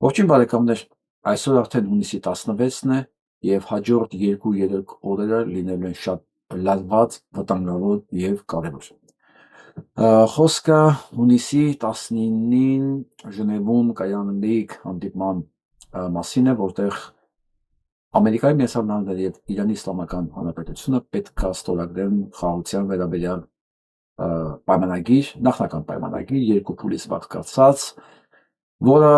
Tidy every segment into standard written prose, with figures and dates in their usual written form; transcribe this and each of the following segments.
Ողջույն բարեկամներ, այսօր արդեն հունիսի 16-ն է և հաջորդ 2-3 օրերը լինելու են շատ լարված, վտանգավոր և կարևոր։ Խոսքը հունիսի 19-ին Ժնևում կայանալիք հանդիպման մասին է, որտեղ Ամերիկայի Միացյալ Նահանգները և Իրանի Իսլամական Հանրապետությունը պետք է ստորագրեն խաղաղության վերաբերյալ պայմանագիր, նախնական պայմանագիր, երկու փուլից բաղկացած, որը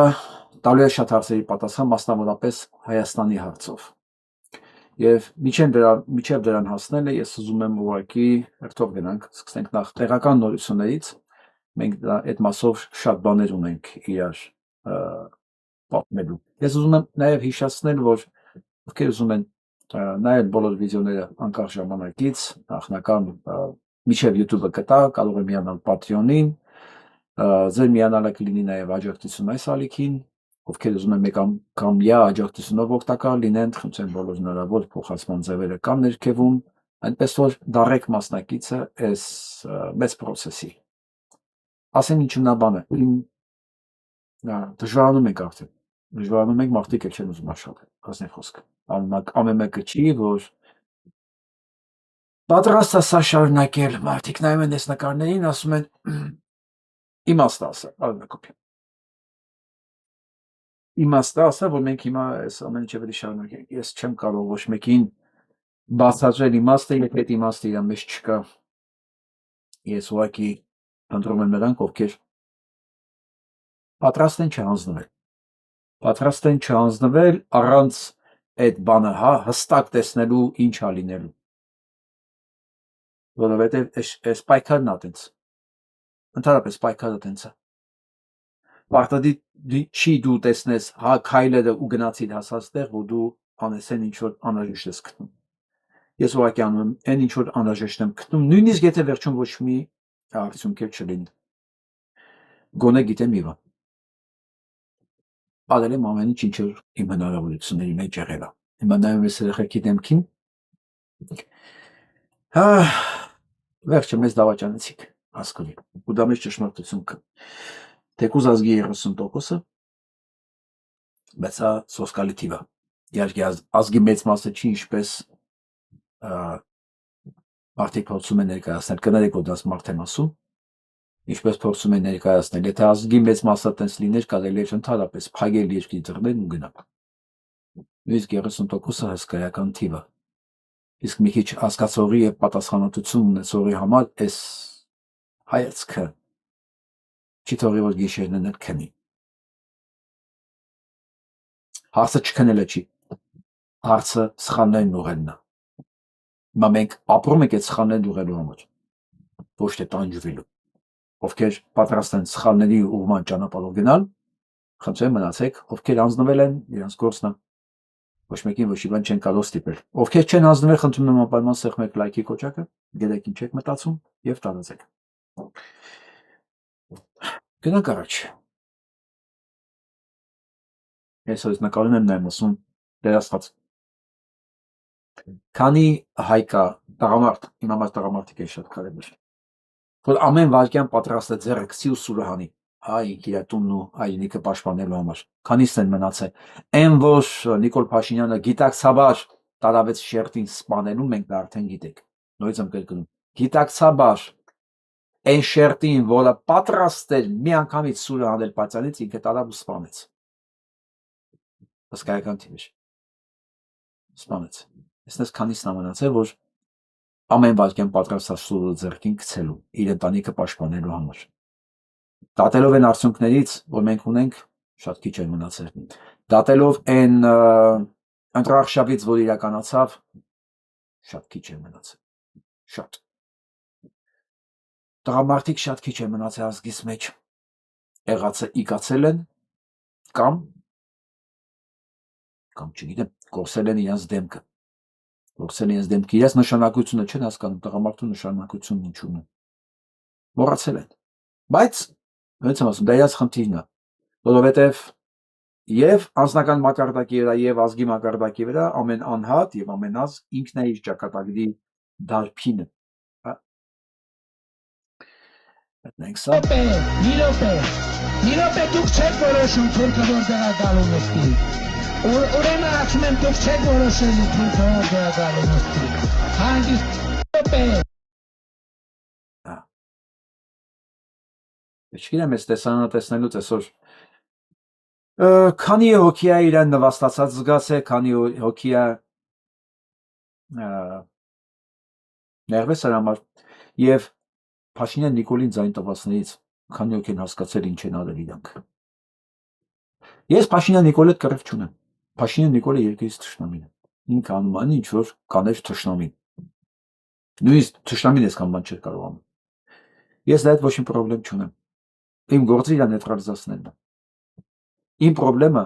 տալու է շատ հարցերի պատասխան, մասնավորապես Հայաստանի հարցով։ Եվ մինչև դրան հասնելը ես ուզում եմ ուղղակի հերթով գնանք, սկսենք նախ տեղական նորություններից, մենք այդ մասով շատ բաներ ունենք իրար պատմելու։ Ես ուզում եմ նաև հիշեցնել, որ ովքեր ուզում են նայել բոլոր վիդեոները անկախ ժամանակից, նախնական մինչև YouTube-ը կտա, կարող է միանալ Patreon-ին, ձեր միանալը կլինի նաև աջակցություն այս ալիքին, ովքեր ուզում են մեկամյա աջակցությունով օգտակար լինեն, խնդրեմ բոլոր հնարավոր փոխանցման ձևերը կան ներքևում, այնպես որ դառեք մասնակիցը այս մեծ process-ի։ Ասեմ ինչ հիմնաբանը, դժվարանում ենք արդեն, դժվարանում ենք, մարդիկ էլ չեն ուզում աշխատել, ասենք խոսքը, ամեն մեկը չի, որ պատրաստ է սա շարունակել, մարդիկ նայում են այս նկարներին, ասում են իմաստը ասա, իմաստը ասա, որ մենք հիմա այս ամեն ինչը պետք է շարունակենք, ես չեմ կարող ոչ մեկին բացատրել իմաստը, եթե այդ իմաստը իր մեջ չկա, ես ուղղակի ընտրում եմ նրանք, ովքեր պատրաստ են չհանձնվել առանց այդ բանը հստակ տեսնելու ինչ է լինելու, որովհետև այս պայքարն է տենց, ընդհանրապես պայքարը տենց է, պարտադիր չի դու տեսնես քայլերը ու գնացիր հասած տեղ, որ դու անես այն ինչ որ անհրաժեշտ ես գտնում, ես ուղղակի անում եմ այն ինչ որ անհրաժեշտ եմ գտնում, նույնիսկ եթե վերջում ոչ մի արդյունք չլինի, գոնե գիտեմ իվա, արել եմ ամեն ինչ որ իմ հնարավորությունների մեջ եղել է, հիմա նայում ես երեխեքի դեմքին, վերջը մեզ դավաճանեցիք, հասկալի, ու դա մեզ ճշմարտություն կա, թեկուզ ազգի 30%-ը, բայց սա սոսկալի թիվ է, իհարկե ազգի մեծ մասը չի ինչպես մարդիկ փորձում են ներկայացնել, կներեք որ դա մարդ եմ ասում, ինչպես փորձում են ներկայացնել, եթե ազգի մեծ մասը տենց լիներ, կարելի էր ընդհանրապես փակել երկրի դռներն ու գնալ, նույնիսկ 30%-ը հսկայական թիվ է, իսկ մի քիչ հասկացողի և պատասխանատվություն ունեցողի համար այս հայացքը չի թողի որ գիշերներն էլ քնի, հարցը չքնելը չի, հարցը սխալներն ուղղելն է, հիմա մենք ապրում ենք այդ սխալներն ուղղելու համար, ոչ թե տանջվելու, ովքեր պատրաստ են սխալների ուղղման ճանապարհով գնալ, խնդրեմ մնացեք, ովքեր հանձնվել են, իրանց գործն է, ոչ մեկին ոչ մի բան չեն կարող ստիպել, ովքեր չեն հանձնվել, խնդրում եմ անպայման սեղմեք լայքի կոճակը, գիտեք ինչ եք մտածում և տարածեք, գնանք առաջ, ես այս նկարում եմ նայում ասում, Տեր Աստված, քանի հայ կա տղամարդ, իմ համար տղամարդիկ է շատ կարևոր, որ ամեն վայրկյան պատրաստ է ձեռը գցի ու սուրը հանի, այ իր տունն ու հայրենիքը պաշտպանելու համար, քանիստ են մնացել, այն որ Նիկոլ Փաշինյանը գիտակցաբար տարավեց շերտին սպանելու, մենք դա արդեն գիտենք, նորից եմ կրկնում, գիտակցաբար այն շերտին, որը պատրաստ էր միանգամից սուրը հանել պատյանից, ինքը տարավ ու սպանեց, հսկայական թիվ էր, սպանեց, տեսնես քանիսն է մնացել, որ ամեն վայրկյան պատրաստ է սուրը ձեռքին գցելու, իր ընտանիքը պաշտպանելու համար, դատելով այն արդյունքներից, որ մենք ունենք, շատ քիչ է մնացել, դատելով այն ընտրարշավից, որ իրականացավ, շատ քիչ է մնացել, շատ, տղամարդիկ շատ քիչ է մնացել ազգիս մեջ, եղածը իգացել են, կամ չգիտեմ, կորսել են իրենց դեմքը, իրենց նշանակությունը չեն հասկանում, տղամարդու նշանակությունն ինչու՞ն է, մոռացել են, բայց, ոնց եմ ասում, դա իրենց խնդիրն է, որովհետև և անձնական մակարդակի վրա և ազգի մակարդակի վրա ամեն անհատ և ամեն ազգ ինքն է իր ճակատագրի դարբինը, մի րոպե, Մի րոպե դուք չեք որոշում թուրքը որտեղ է գալու նստի։ Ուրեմն ասում եմ դուք չեք որոշելու թուրքը որտեղ է գալու նստի։ Հանգիստ րոպե։ Չգիտեմ, այս տեսանունը տեսնելուց այսօր քանի հոգի է իրեն նվաստացած զգացե, քանի հոգի է նեղվես էր համար եւ Փաշինյան Նիկոլին ձայն տվածներից քանի հոգի են հասկացել ինչ են արել իրանք։ Ես Փաշինյան Նիկոլի հետ կռիվ չունեմ։ Փաշինյան Նիկոլը երկրից թշնամին է։ Ինքը անում անի ինչ որ կաներ թշնամին։ Նույնիսկ թշնամին այսքան բան չէր կարող անում։ Ես դա հետ ոչինչ պրոբլեմ չունեմ։ Իմ գործը իրան նեյտրալիզացնելն է։ Իմ պրոբլեմը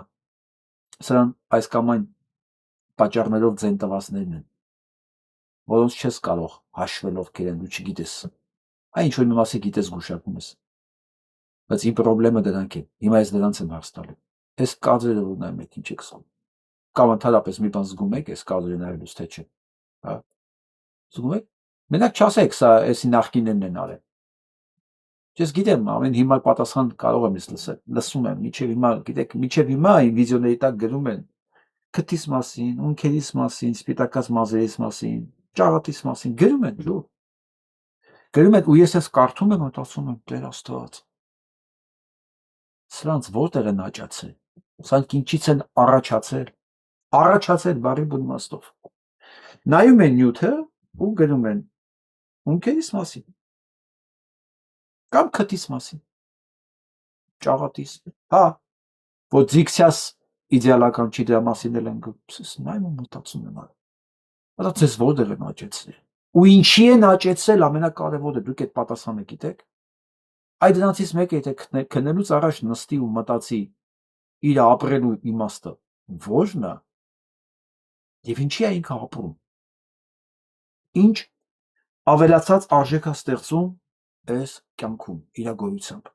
սրան այս կամ այն պատճառներով ձեն տվածներն են, որոնց չես կարող հաշվելով կերեն, դու չգիտես։ Այն ինչ որ մի մասը գիտես գուշակում ես։ Բայց իմ պրոբլեմը դրանք են։ Հիմա ես դրանց եմ հարց տալու։ Այս կադրերը որ նայում եք ինչ եք զգում։ Կամ ընդհանրապես մի բան զգում եք, այս կադրը նայելուց թե չէ։ Հա։ Զգում եք։ Մենակ չասեք, սա էսի նախկիններն են արել։ Ես գիտեմ, ամեն հիմա պատասխան կարող եմ լսել, լսում եմ, միջև հիմա, գիտեք, միջև հիմա այն վիդեոների տակ գրում են քթիս մասին, ունքերիս մասին, սպիտակած մազերիս մասին, ճաղատիս մասին, գրում են, լու։ Գրում են ու ես ես կարդում եմ, մտածում եմ, Տեր Աստված։ Սրանց որտեղ են աճացել։ Սրանք ինչից են առաջացել բարի բնիմաստով։ Նայում են նյութը ու գրում են ունքերիս մասին։ Կամ քթիս մասին, ճաղատիս, հա, որ դիքցիաս իդեալական չի դրա մասին էլ են նայում ու մտածում եմ արել, հա ձեզ որտեղ են աճեցրել, ու ինչի են աճեցրել ամենակարևորը, դուք այդ պատասխանը գիտեք, այդ դրանցից մեկը եթե քննելուց առաջ նստի ու մտածի իր ապրելու իմաստը ո՞րն է, եւ ինչի է ինքը ապրում, ինչ ավելացած արժեք է ստեղծում այս կյանքում, իր գոյությամբ։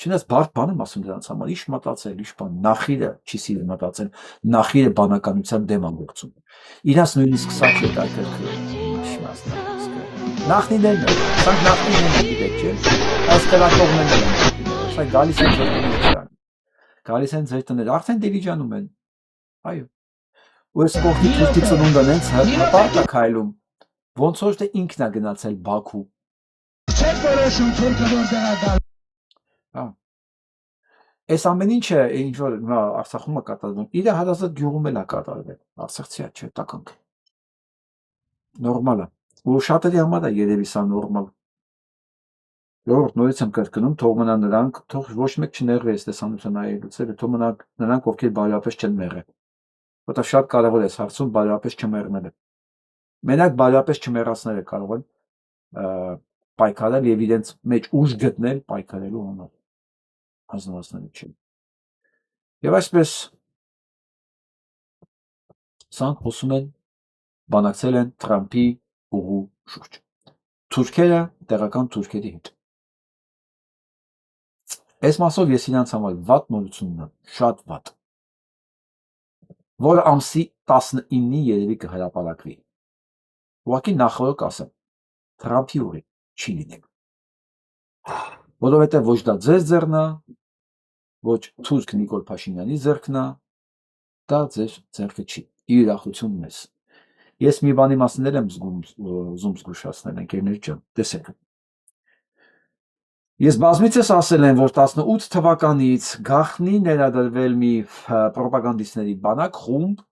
Չնայած բարդ բան եմ ասում դրանց համար, ինչ մտածել, ինչ բան, նախիրը չի սիրում մտածել, նախիրը բանականության դեմ է գործում։ Իրանց նույնիսկ սա չի հետաքրքրում։ Նախնիներն են, սրանք նախնիներն են, գիտեք, չէ՞, այս կրակողներն են, սա գալիս են ձեր տները, գալիս են ձեր տները, արդեն դիլիջանում են, այո, ու այս կողքի թուրքի ծնունդը նենց հպարտ է քայլում, ոնց որ թե ինքն է գնացել Բաքու։ Չեք որոշում թուրքը որտեղ է գալու։ Հա։ Այս ամեն ինչը ինչ որ Արցախում է կատարվում, իր հարազատ գյուղում էլ է կատարվել, արցախցի է, չէ, տականք։ Նորմալ է։ Ու շատերի համար է երևի սա նորմալ։ Յորդ նորից եմ կրկնում, թող մնա նրանք, թող ոչ մեկ չներվի այս տեսանության այելուց, թող մնա նրանք, ովքեր բարոյապես չեն մեղել։ Որտեղ շատ կարևոր է այս հարցում բարոյապես չմեռնելը։ Մենակ բարոյապես չմեռածները կարող են պայքարել եւ իրենց մեջ ուժ գտնել պայքարելու համար։ Հանձնվածների չի։ Եվ այսպես սրանք խոսում են, բանակցել են Թրամփի ուղու շուրջ։ Թուրքերը տեղական թուրքերի հետ։ Այս մասով ես իրանց համար վատ նորությունն եմ, շատ վատ, որը ամսի 19-ի երևի կհրապարակվի։ Ուղղակի նախորդ ասեմ, Թրամփի ուղի չի լինելու։ Որովհետև ոչ դա ձեր ձեռն է, ոչ թուրք Նիկոլ Փաշինյանի ձեռքն է, դա ձեր ձեռքը չի։ Իր ուրախությունն ես։ Ես մի բանի մասին եմ զգում զգուշացնել, ընկերներ ջան, տեսեք։ Ես բազմիցս ասել եմ, որ 18 թվականից գաղտնի ներադրվել մի պրոպագանդիստների բանակ խումբ,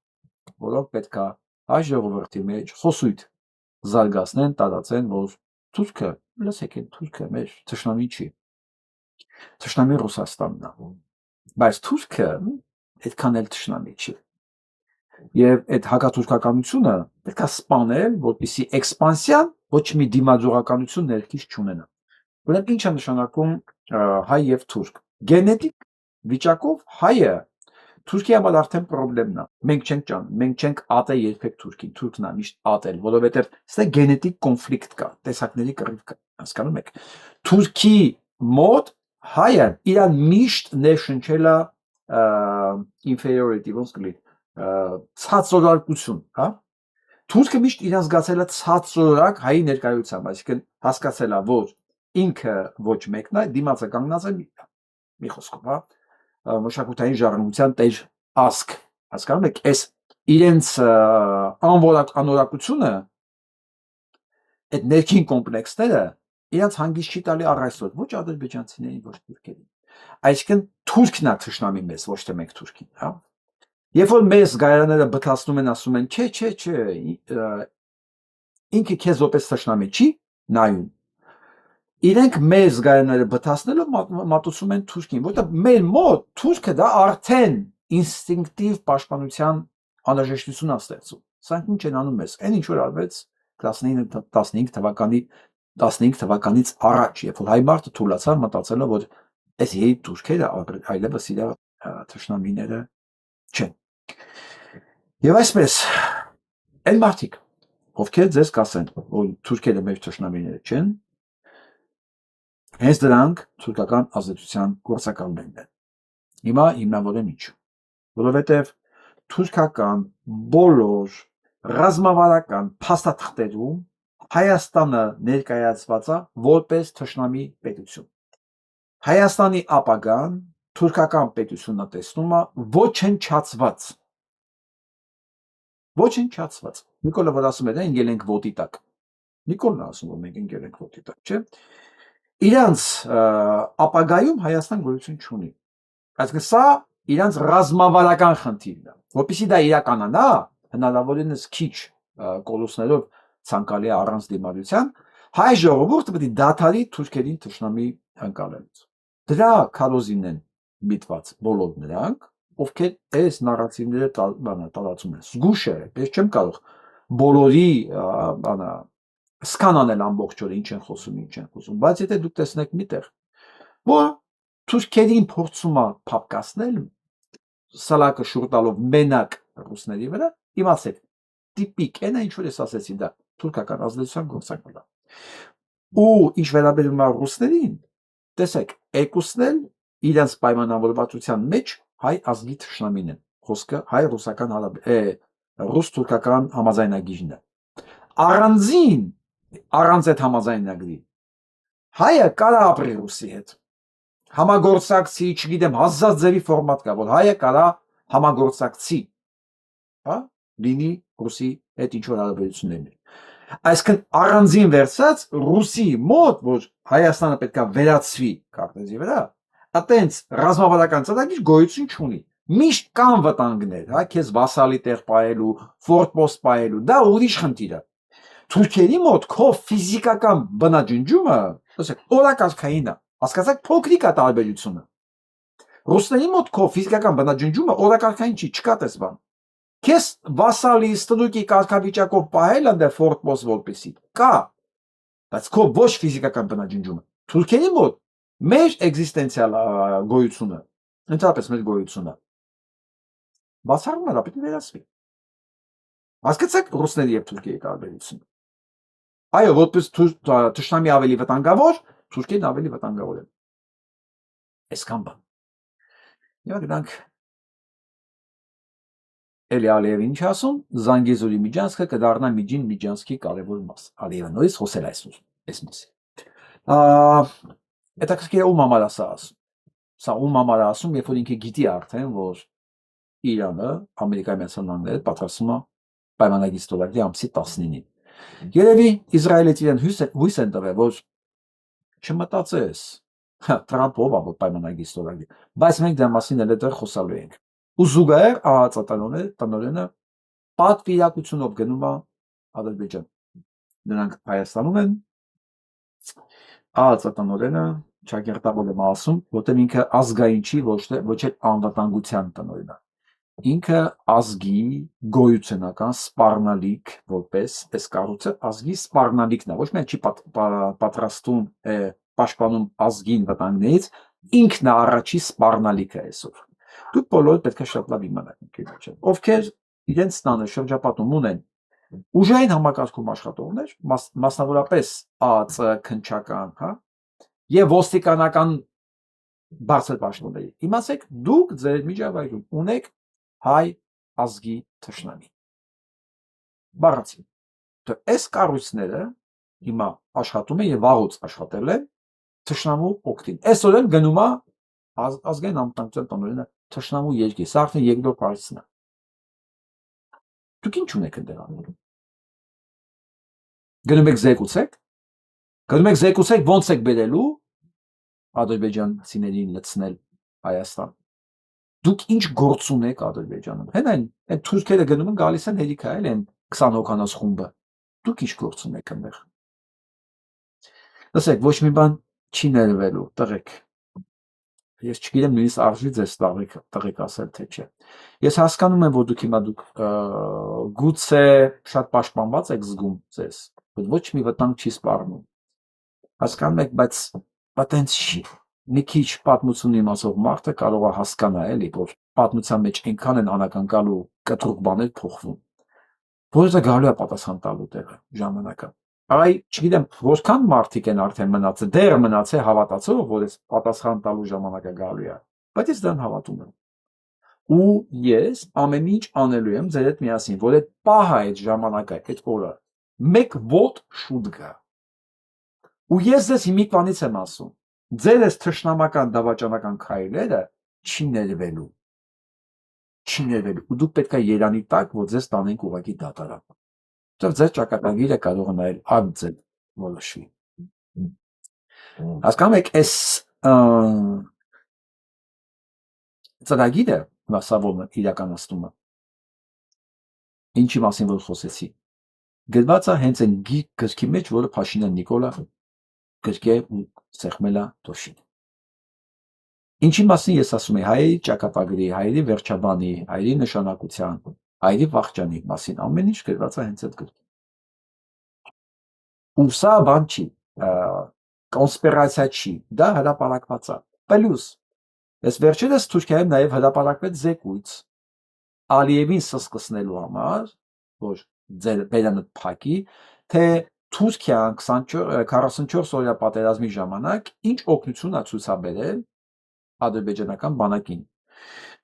որոնք պետք է հայ ժողովրդի մեջ խոսույթ զարգացնեն, տարածեն, որ թուրքը, լսեք, թուրքը մեր թշնամի չի։ Թշնամի Ռուսաստանն է։ Բայց թուրքը այդքան էլ թշնամի չի։ Եվ այդ հակաթուրքականությունը պետք է սպանել, որպեսզի էքսպանսիան ոչ մի դիմադրողականություն ներքից չունենա։ Ուրեմն ինչ է նշանակում հայ եւ թուրք։ Գենետիկ վիճակով հայը Թուրքիի համար արդեն խնդրեմն է։ Մենք չենք ատել երբեք Թուրքին, Թուրքն է միշտ ատել, որովհետեւ սա գենետիկ կոնֆլիկտ կա, տեսակների կռիվ կա, հասկանում եք։ Թուրքի մոտ հայը իրան միշտ ներշնչել է inferiority, ոնց կլի ցածրորակություն, հա։ Թուրքը միշտ իրան զգացել է ցածրորակ հայի ներկայությամբ, այսինքն հասկացել է, որ ինքը ոչ մեկն է, դիմացը կանգնած է մի խոսքով, հա, մշակութային ժառանգության տեր ազգ, հասկանում եք, այս իրենց անորակությունը, այդ ներքին կոմպլեքսները իրենց հանգիստ չի տալի առ այսօր, ոչ ադրբեջանցիներին, ոչ թուրքերին, այսինքն թուրքն է թշնամի մեզ, ոչ թե մենք թուրքին, հա, երբ որ մեզ գայարանները բթացնում են, ասում են, չէ, ինքը քեզ որպես թշնամի չի նայում, իրենք մեզ գայարանները բթացնելով մատուցում են թուրքին, որտեղ մեր մոտ թուրքը դա արդեն ինստինկտիվ պաշտպանության անհրաժեշտություն է ստեղծում, սրանք ինչ են անում մեզ, այն ինչ որ արվեց 15 թվականից առաջ, երբ որ հայ մարդը թուլացավ մտածելով, որ այս երիտասարդ թուրքերը այլևս իր թշնամիները չեն։ Եվ այսպես, այն մարդիկ, ովքեր ձեզ կասեն, որ թուրքերը մեր թշնամիները չեն, հենց դրանք թուրքական ազդեցության գործակալներն են։ Հիմա հիմնավորեմ ինչու, որովհետև թուրքական բոլոր ռազմավարական փաստաթղթերում Հայաստանը ներկայացված է որպես թշնամի պետություն։ Հայաստանի ապագան թուրքական պետությունը տեսնում է ոչնչացված։ Նիկոլը որ ասում է, դա ընկել ենք ոտի տակ։ Նիկոլն ասում որ մենք ընկել ենք ոտի տակ, չէ՞։ Իրանց ապագայում Հայաստան գոյություն չունի։ Այսինքն սա իրանց ռազմավարական խնդիրն է։ Որպեսզի դա իրականանա, հնարավորինս քիչ կոլոսներով ցանկալի առանց դիմադրության, հայ ժողովուրդը պետք է դադարի թուրքերին թշնամի ընկալելուց։ Դրա քարոզին են միտված բոլոր նրանք, ովքեր այս նարատիվները տարածում են։ Զգուշ է, ես չեմ կարող բոլորի սկան անել ամբողջ օրը ինչ են խոսում, բայց եթե դուք տեսնեք միտեղ, որ թուրքերին փորձում է փապկացնել, սալակը շուռ տալով մենակ ռուսների վրա, իմացեք, տիպիկ այն ինչ որ ես ասեցի, դա թուրքական ազդեցության գործակալ է։ Ու ինչ վերաբերում է ռուսներին, տեսեք, երկուսն էլ իրենց պայմանավորվածության մեջ հայ ազգի թշնամին են, խոսքը հայ-ռուսական ռուս-թուրքական համաձայնագիրն է։ Առանց այդ համաձայնագրի հայը կարա ապրի ռուսի հետ, համագործակցի, չգիտեմ, հազար ձևի ֆորմատ կա, որ հայը կարա համագործակցի, հա, լինի ռուսի հետ ինչ որ հարաբերություններ։ Այսինքն առանձին վերցած ռուսի մոտ, որ Հայաստանը պետք է վերացվի քարտեզի վրա, այտենց ռազմավարական ծրագիր գոյություն չունի։ Միշտ կան վտանգներ, հա, քեզ վասալի տեղ պահելու, ֆորտպոստ պահելու, դա ուրիշ խնդիր է։ Թուրքերի մոտ քո ֆիզիկական բնաջնջումը, ասեք, օրակարգային է, հասկացաք, փոքրիկ է տարբերությունը։ Ռուսների մոտ քո ֆիզիկական բնաջնջումը օրակարգային չի, չկա տես բան։ Քեզ վասալի ստրուկի կարգավիճակով պահել այնտեղ ֆորտպոստ որպեսի կա, բայց քո ոչ ֆիզիկական բնաջնջումը։ Թուրքերի մոտ մեր էգզիստենցիալ գոյությունը, ընդհանրապես մեր գոյությունը բացառում է, պետք է վերացվի։ Հասկացաք ռուսների եւ թուրքերի տարբերությունը։ Այո, որպես թշնամի ավելի վտանգավոր, թուրքերն ավելի վտանգավոր են։ Այսքան բան։ Եվ գնանք Էլի Ալիևը ինչ ասում, Զանգեզուրի միջանցքը կդառնա միջին միջանցքի կարևոր մաս։ Ալիևը նույնիսկ խոսել այս մասին։ Հետաքրքիր է ում համար է սա ասում։ Սա ում համար է ասում, երբ որ ինքը գիտի արդեն, որ Իրանը, Ամերիկայի Միացյալ Նահանգները պատրաստում է պայմանագիր ստորագրի ամսի 19-ին։ Երևի Իսրայելից իրեն հույս են տվել, որ չմտածես, Տրամփով է որ պայմանագիր ստորագրի, բայց մենք դրա մասին էլ այդտեղ խոսալու ենք։ Ու զուգահեռ տնօրենը պատվիրակությունով գնում է Ադրբեջան։ Նրանք Հայաստանում են, տնօրենը ճակերտավոր եմ ասում, որտեղ ինքը ազգային չի, ոչ էլ անվտանգության տնօրենը։ Ինքը ազգի գոյությունական սպառնալիք որպես այս կառույցը ազգի սպառնալիքն է, ոչ միայն չի պատրաստում պաշտպանում ազգին վտանգներից, ինքն է առաջի սպառնալիքը այսօր։ Դուք բոլորը պետք է շատ լավ իմանաք, ովքեր իրենց տանը շրջապատում ունեն ուժային համակարգում աշխատողներ, մասնավորապես ԱԱԾ քննչական, հա, եւ ոստիկանական բարձր պաշտոնների։ Իմացեք, դուք ձեր միջավայրում ունեք հայ ազգի թշնամի։ Բառացի։ Այս կառույցները հիմա աշխատում են եւ վաղուց աշխատել են թշնամու օգտին։ Այսօր էլ գնում է ազգային անվտանգության տնօրենը թշնամու երկիր, սա արդեն երկրորդ հարցն է։ Դուք ինչ ունեք այնտեղ անելու։ Գնում եք զեկուցեք, ոնց եք բերելու ադրբեջանցիներին լցնել Հայաստան։ Դուք ինչ գործ ունեք Ադրբեջանում։ Հեն այն թուրքերը գնում են գալիս են հերիքա էլ են 20 հոգանոց խումբը։ Դուք ինչ գործ ունեք այնտեղ։ Լսեք, ոչ մի բան չի ներվելու, տղեկ։ Ես չգիտեմ նույնիսկ արժի ձեզ տղեկ ասել թե չէ։ Ես հասկանում եմ, որ դուք հիմա գուցե շատ պաշտպանված եք զգում ձեզ, ոչ մի վտանգ չի սպառնում։ Հասկանում եք, բայց տենց չի։ Մի քիչ պատմություն իմացող մարդը կարող է հասկանա էլի, որ պատմության մեջ այնքան են անակնկալ ու կտրուկ բաներ փոխվում, որ դա գալու է պատասխան տալու տեղը ժամանակը։ Այ չգիտեմ որքան մարդիկ են արդեն մնացել, դեռ մնացել հավատացող, որ այս պատասխան տալու ժամանակը գալու է, բայց ես դրան հավատում եմ։ Ու ես ամեն ինչ անելու եմ ձեր հետ միասին, որ այդ պահը, այդ ժամանակը, այդ օրը մեկ ոտ շուտ գա։ Ու ես ձեզ մի բանից եմ ասում, ձեր այս թշնամական դավաճանական քայլերը չի ներվելու, ու դուք պետք է երանի տակ, որ ձեզ տանենք ուղղակի դատարան։ Ձեր ճակատագիրը կարող է նայել այդ ձեր որոշվի։ Հասկանում եք, այս ծրագիրը, սա որ իրականացումը, ինչի մասին որ խոսեցի, գրված է հենց այն գրքի մեջ, որը Փաշինյան Նիկոլը գրկե ու սեղմել է Թոշին։ Ինչի մասին ես ասում եմ, հայերի ճակատագրի, հայերի վերջաբանի, հայերի նշանակության, հայերի վախճանի մասին ամեն ինչ գրված է հենց այդ գրքում։ Ու սա բան չի, կոնսպիրացիա չի, դա հրապարակված է։ Պլյուս, ես վերջերս Թուրքիայում նաև հրապարակվեց զեկույց Ալիևին սսկսնելու համար, որ ձեր բերանը փակի, թե Թուրքիան 44 օրյա պատերազմի ժամանակ ինչ օգնություն է ցուցաբերել ադրբեջանական բանակին,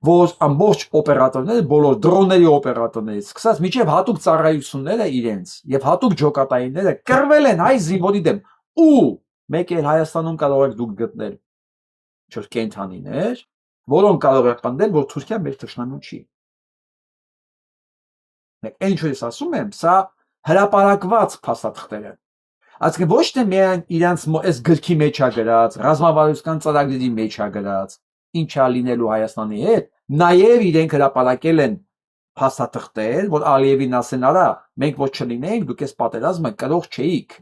որ ամբողջ օպերատորները, բոլոր դրոնների օպերատորներից սկսած մինչև հատուկ ծառայությունները իրենց եւ հատուկ ջոկատայինները կռվել են հայ զինվորի դեմ, ու մեկ էլ Հայաստանում կարող եք դուք գտնել կենդանիներ, որոնք կարող են պնդել, որ Թուրքիան մեր թշնամու չի։ Այն ինչ ես ասում եմ, սա հրապարակված փաստաթղթեր են։ Այսինքն ոչ թե միայն իրանց այս գրքի մեջ է գրած, ռազմավարության ծրագրերի մեջ է գրած, ինչ է լինելու Հայաստանի հետ, նաև իրենք հրապարակել են փաստաթղթեր, որ Ալիևին ասեն արա, մենք ոչ չլինեինք, դուք այս պատերազմը կրող չէիք։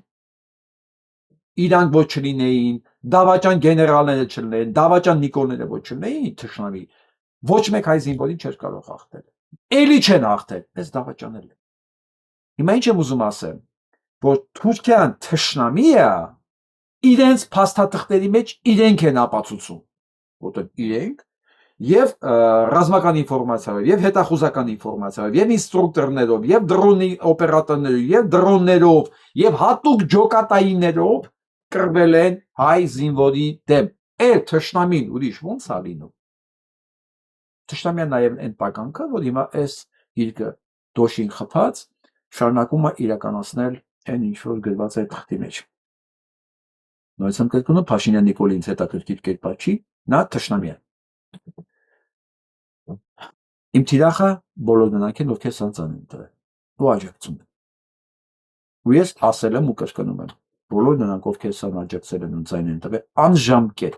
Իրանք ոչ չլինեին, դավաճան գեներալները չլինեին, դավաճան Նիկոլները ոչ չլինեին, թշնամի, ոչ մեկ հայ զինվորին չէր կարող հաղթել։ Էլի չեն հաղթել, այս դավաճանել են։ Հիմա ինչ եմ ուզում ասել, որ Թուրքիան թշնամի է, իրենց փաստաթղթերի մեջ իրենք են ապացուցում, որտեղ իրենք եւ ռազմական ինֆորմացիայով, եւ հետախուզական ինֆորմացիայով, եւ ինստրուկտորներով, եւ դրոնի օպերատորներով, եւ դրոններով, եւ հատուկ ջոկատայիններով կռվել են հայ զինվորի դեմ։ Այդ թշնամին ուրիշ ո՞նց է լինում։ Թշնամիան նաեւ այն տականքը, որ հիմա այս իրքը դոշին խփած շարունակում է իրականացնել այն ինչ որ գրված է թղթի մեջ։ Նույնիսկ կրկնում Փաշինյան Նիկոլի ինձ հետաքրքիր կերպար չի, նա թշնամի է։ Իմ թիրախը բոլոր նրանք են, ովքեր սանձան են տվել ու աջակցում են։ Ու ես ասել եմ ու կրկնում եմ, բոլոր նրանք, ովքեր սան աջակցել են ու ձայն են տվել, անժամկետ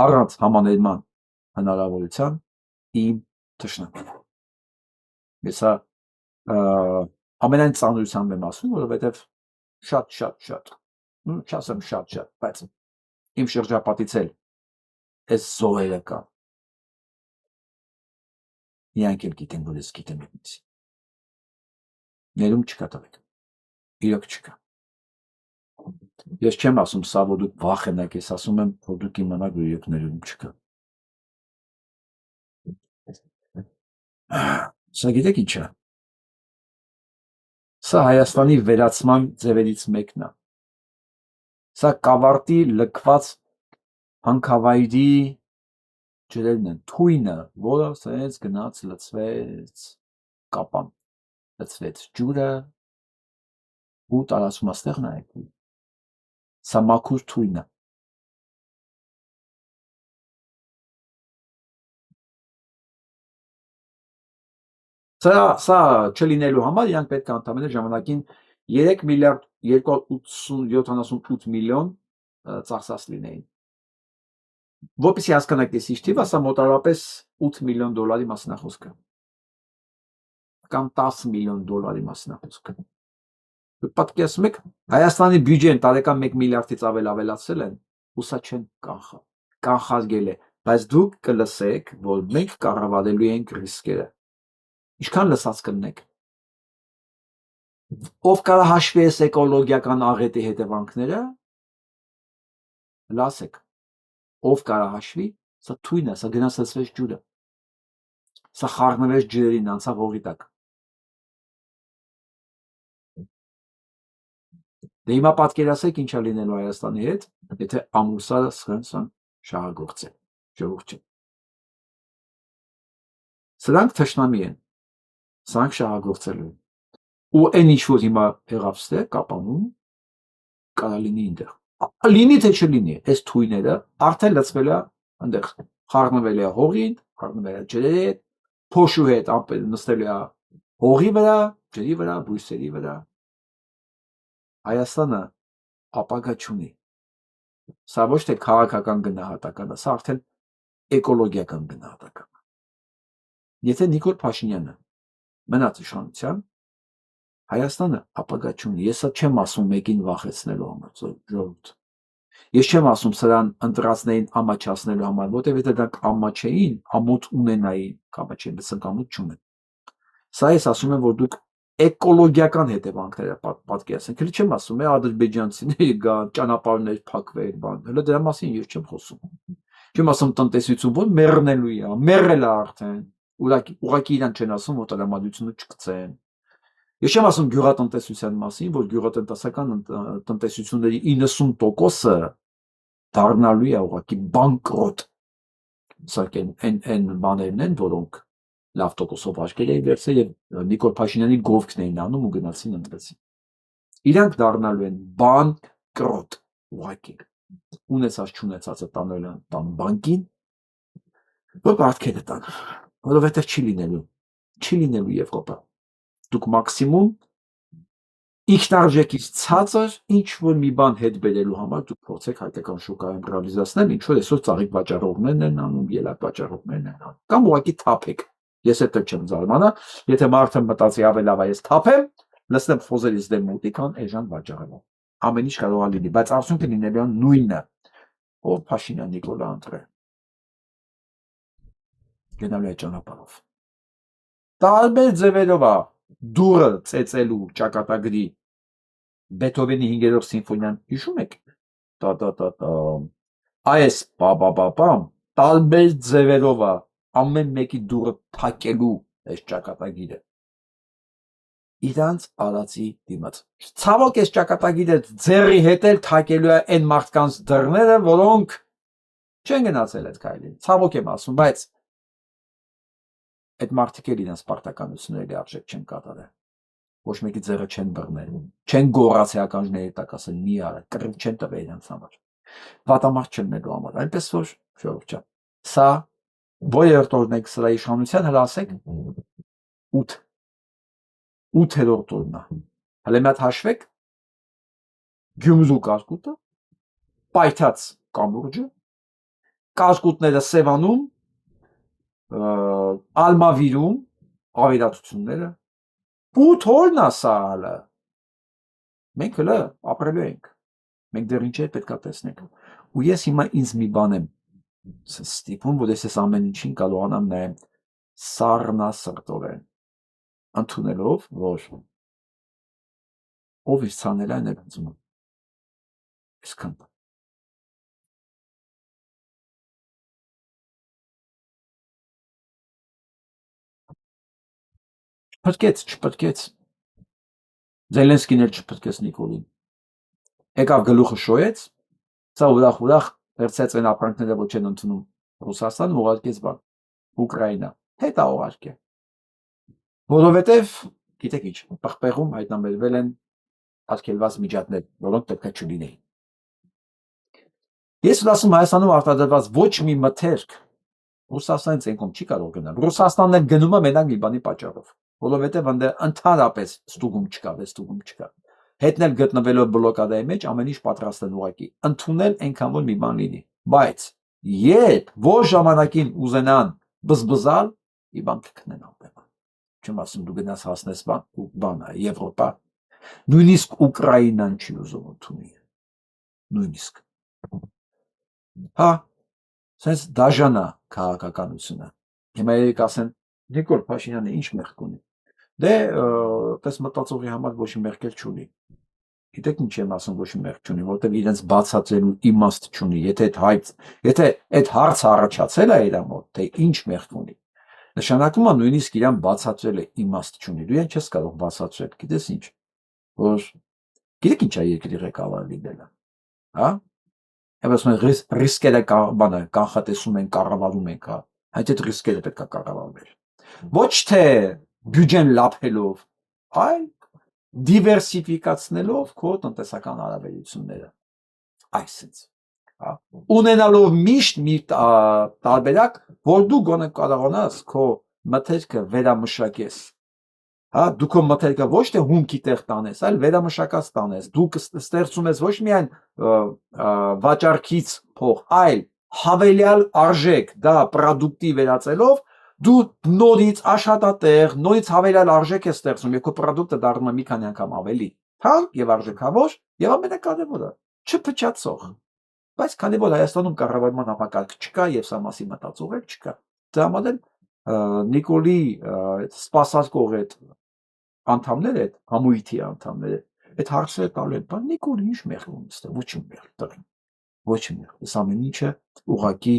առանց համաներման հնարավորության իմ թշնամին է։ Ես ամենայն ծանրությամբ եմ ասում, որովհետև շատ, չասեմ շատ, բայց իմ շրջապատից էլ այս զոհերը կան։ Իրանք էլ գիտեն, որ ես գիտեմ ինձ։ Ներում չկա տվեք, իրոք չկա։ Ես չեմ ասում սա, որ դուք վախենաք, ես ասում եմ, որ դուք իմանաք, որ իրոք ներում չկա։ Սա գիտեք ինչ է։ Սա Հայաստանի վերացման ձևերից մեկն է։ Սա կավարտի լքված հանքավայրի ջրերն են, թույնը, որը սենց գնաց լցվեց կապան, լցվեց ջուրը ու տարածում աստեղ նայեք։ Սա մաքուր թույնը, Սա չլինելու համար իրանք պետք է ընդամենը ժամանակին 3 միլիարդ 278 միլիոն ծախսած լինեին։ Որպեսզի հասկանաք դες ինչ թիվ, սա մոտավորապես 8 միլիոն դոլարի մասին է խոսքը։ Կամ 10 միլիոն դոլարի մասին է խոսքը։ Դուք պատկերացնում եք, Հայաստանի բյուջեն տարեկան 1 միլիարդից ավել ավելացել են, ու սա չեն կանխարգել է, բայց դուք կլսեք, որ մենք կառավարելու ենք ռիսկերը։ Ինչքան լսած կլնեք։ Ով կարա հաշվի այս էկոլոգիական աղետի հետևանքները, լասեք, ով կարա հաշվի, սա թույն է, սա գնացածվեց ջուրը, սա խառնվեց ջրերին, անցավ հողի տակ։ Դե հիմա պատկերացեք ինչա լինելու Հայաստանի հետ, եթե ամուսարը սխրեն շահագործել, ժողովուրդ։ Սրանք թշնամի են, սրանք շահագործելու են։ Ու այն ինչ որ հիմա եղավ ստե կապանում, կարա լինի այնտեղ։ Լինի թե չլինի, այս թույները արդեն լցվել է այնտեղ, խառնվել է հողին, խառնվել է ջրերի հետ, փոշու հետ նստել է հողի վրա, ջրի վրա, բույսերի վրա։ Հայաստանը ապագա չունի։ Սա ոչ թե քաղաքական գնահատական է, սա արդեն էկոլոգիական գնահատական է։ Եթե Նիկոլ Փաշինյանը մնաց իշխանության, Հայաստանը ապագա չունի։ Ես չեմ ասում մեկին վախեցնելու համար, ժողովուրդ։ Ես չեմ ասում սրան ընտրածներին ամաչացնելու համար, որտեղ եթե դրանք ամաչեին, ամոթ ունենային, կամ չեն, բայց ամոթ չունեն։ Սա ես ասում եմ, որ դուք էկոլոգիական հետևանքները պատկերացնեք։ Հենց չեմ ասում, ադրբեջանցիների գան, ճանապարհներ փակվեն, բան։ Հələ դրա մասին ես չեմ խոսում։ Չեմ ասում տնտեսություն, որ մեռնելու է, մեռել է արդեն։ Ուղղակի իրան չեն ասում, որ տրամադրությունը չկցեն։ Ես չեմ ասում գյուղատնտեսության մասին, որ գյուղատնտեսական տնտեսությունների 90%-ը դառնալու է ուղղակի բանկրոտ։ Սա այն բաներն են, որոնք լավ տոկոսով աչքեր էին վերցրել եւ Նիկոլ Փաշինյանի գովքն էին անում ու գնացին ընտրեցին։ Իրանք դառնալու են բանկրոտ ուղղակի։ Ունեցած չունեցածը տանել են տան բանկին, որ բարդքերը տան, որովհետեւ չի լինելու Եվրոպա։ Դուք մաքսիմում իշխանարժեքից ցածր ինչ որ մի բան հետ բերելու համար դուք փորձեք հայկական շուկայում ռեալիզացնել, ինչ որ այսօր ծաղիկ վաճառողներն են անում, ելակ վաճառողներն են անում, կամ ուղղակի թափեք։ Ես էլ չեմ զարմանա, եթե մարդը մտածի ավելի լավ է ես թափեմ, լսնեմ խոզերից դեմ մոտիկ ան էժան վաճառել։ Ամեն ինչ կարող է լինի, բայց արդյունքը լինելու է նույնը։ Ով Փաշինյան Նիկոլը ընտրել։ Գնալու է ճանապարհով։ Տարբեր ձևերով է դուրը ծեծելու ճակատագրի Բեթհովենի 5-րդ սիմֆոնիան հիշում եք։ Այս պապապապամ տարբեր ձևերով է ամեն մեկի դուրը թակելու այս ճակատագիրը իրանց արածի դիմաց։ Ցավոք այս ճակատագիրը ձեռի հետ էլ թակելու է այն մարդկանց դռները, որոնք չեն գնացել այդ քայլին։ Ցավոք եմ ասում, բայց այդ մարդիկ էլ իրենց պարտականությունների արժեք չեն կատարել։ Ոչ մեկի ձեռը չեն բռնել, չեն գոռացիական ներտակասել մի արա, կռիվ չեն տվել իրենց համար։ Վատամարդ չեն նելու համար, այնպես որ ժողովուրդ ջան, սա որերորդ օրն եք սրա իշխանության հրասեք 8-րդ օրն է։ Հələ մի հատ հաշվեք Գյումրու կարկուտը, պայթած կամուրջը, կարկուտները Սևանում, Ալմավիրում, ավերածությունները 8 օրն է սա հələ։ Մենք հələ ապրելու ենք։ Մենք դեռ ինչ է պետքա տեսնենք։ Ու ես հիմա ինձ մի բան եմ ստիպում, որ ես ամեն ինչին կարողանամ նայեմ սառնասրտորեն, ընդունելով, որ ով իր ցանել այն է գծում։ Այսքան։ Չպտկեց։ Զելենսկին էլ չպտկեց Նիկոլին։ Եկավ գլուխը շոյեց, սա ուրախ վերցեց այն ապրանքները, որ չեն ընդունում Ռուսաստան, ուղարկեց բան Ուկրաինա, հետա ուղարկե։ Որովհետև, գիտեք ինչ, պղպեղում հայտնաբերվել են արգելված միջատներ, որոնք պետք է չլինեին։ Ես ասում Հայաստանում արտադրված ոչ մի մթերք Ռուսաստանից այնքան չի կարող գնալ։ Ռուսաստանն էլ գնում է մենակ մի բանի պատճառով, որովհետև այնտեղ ընդհանրապես ստուգում չկա, հետնել գտնվելով բլոկադայի մեջ ամեն ինչ պատրաստ են ուղղակի ընդունել այնքան որ մի բան լինի, բայց երբ որ ժամանակին ուզենան բզբզալ, մի բան կքնեն ամեն չեմ ասում դու գնաս հասնես բան Եվրոպա, նույնիսկ Ուկրաինան չի ուզում ընդունի, նույնիսկ հա sense դաժանա քաղաքականությունը հիմա երեք ասեն Նիկոլ Փաշինյանը ինչ մեղք ունի դե պես մտածողի համար ոչ մի մեղք չունի գիտեք ինչ եմ ասում ոչ մի մեղք չունի որտեղ իրենց բացատրելու իմաստ չունի եթե այդ հարցը առաջացել է իր մոտ թե ինչ մեղք ունի նշանակում է նույնիսկ իրան բացատրել է իմաստ չունի դու չես կարող բացատրել գիտես ինչ որ գիտեք ինչ է երկրի ղեկավար լինելը հա Եվ ռիսկերը բանը կանխատեսում են, կառավարում են, հա, այդ ռիսկերը պետք է կառավարվեր։ Ոչ թե բյուջեն լափելով, այլ դիվերսիֆիկացնելով քո տնտեսական հարաբերությունները։ Այսինքն, հա, ունենալով միշտ մի տարբերակ, որ դու գոնե կարողանաս քո մտերքը վերամշակես։ Հա դու քո մտերքը ոչ թե հումքի տեղ տանես, այլ վերամշակած տանես։ Դու ստեղծում ես ոչ միայն վաճառքից փող, այլ հավելյալ արժեք, դա պրոդուկտի վերածելով դու նորից աշխատատեղ, նորից հավելյալ արժեք ես ստեղծում, եւ քո պրոդուկտը դառնում է մի քանի անգամ ավելի թանկ եւ արժեքավոր, եւ ամենակարևորը չփչացող։ Բայց քանի որ Հայաստանում կառավարման համակարգ չկա եւ սա մասի մտածող չկա, դրա համար Նիկոլի սպասարկող այդ անդամները, այդ համույթի անդամները, այդ հարցերը տալու են, բան Նիկոլը ինչ մեղք ունի ստեղ, ոչ մի մեղք տղեն, ոչ մի մեղք, այս ամեն ինչը ուղղակի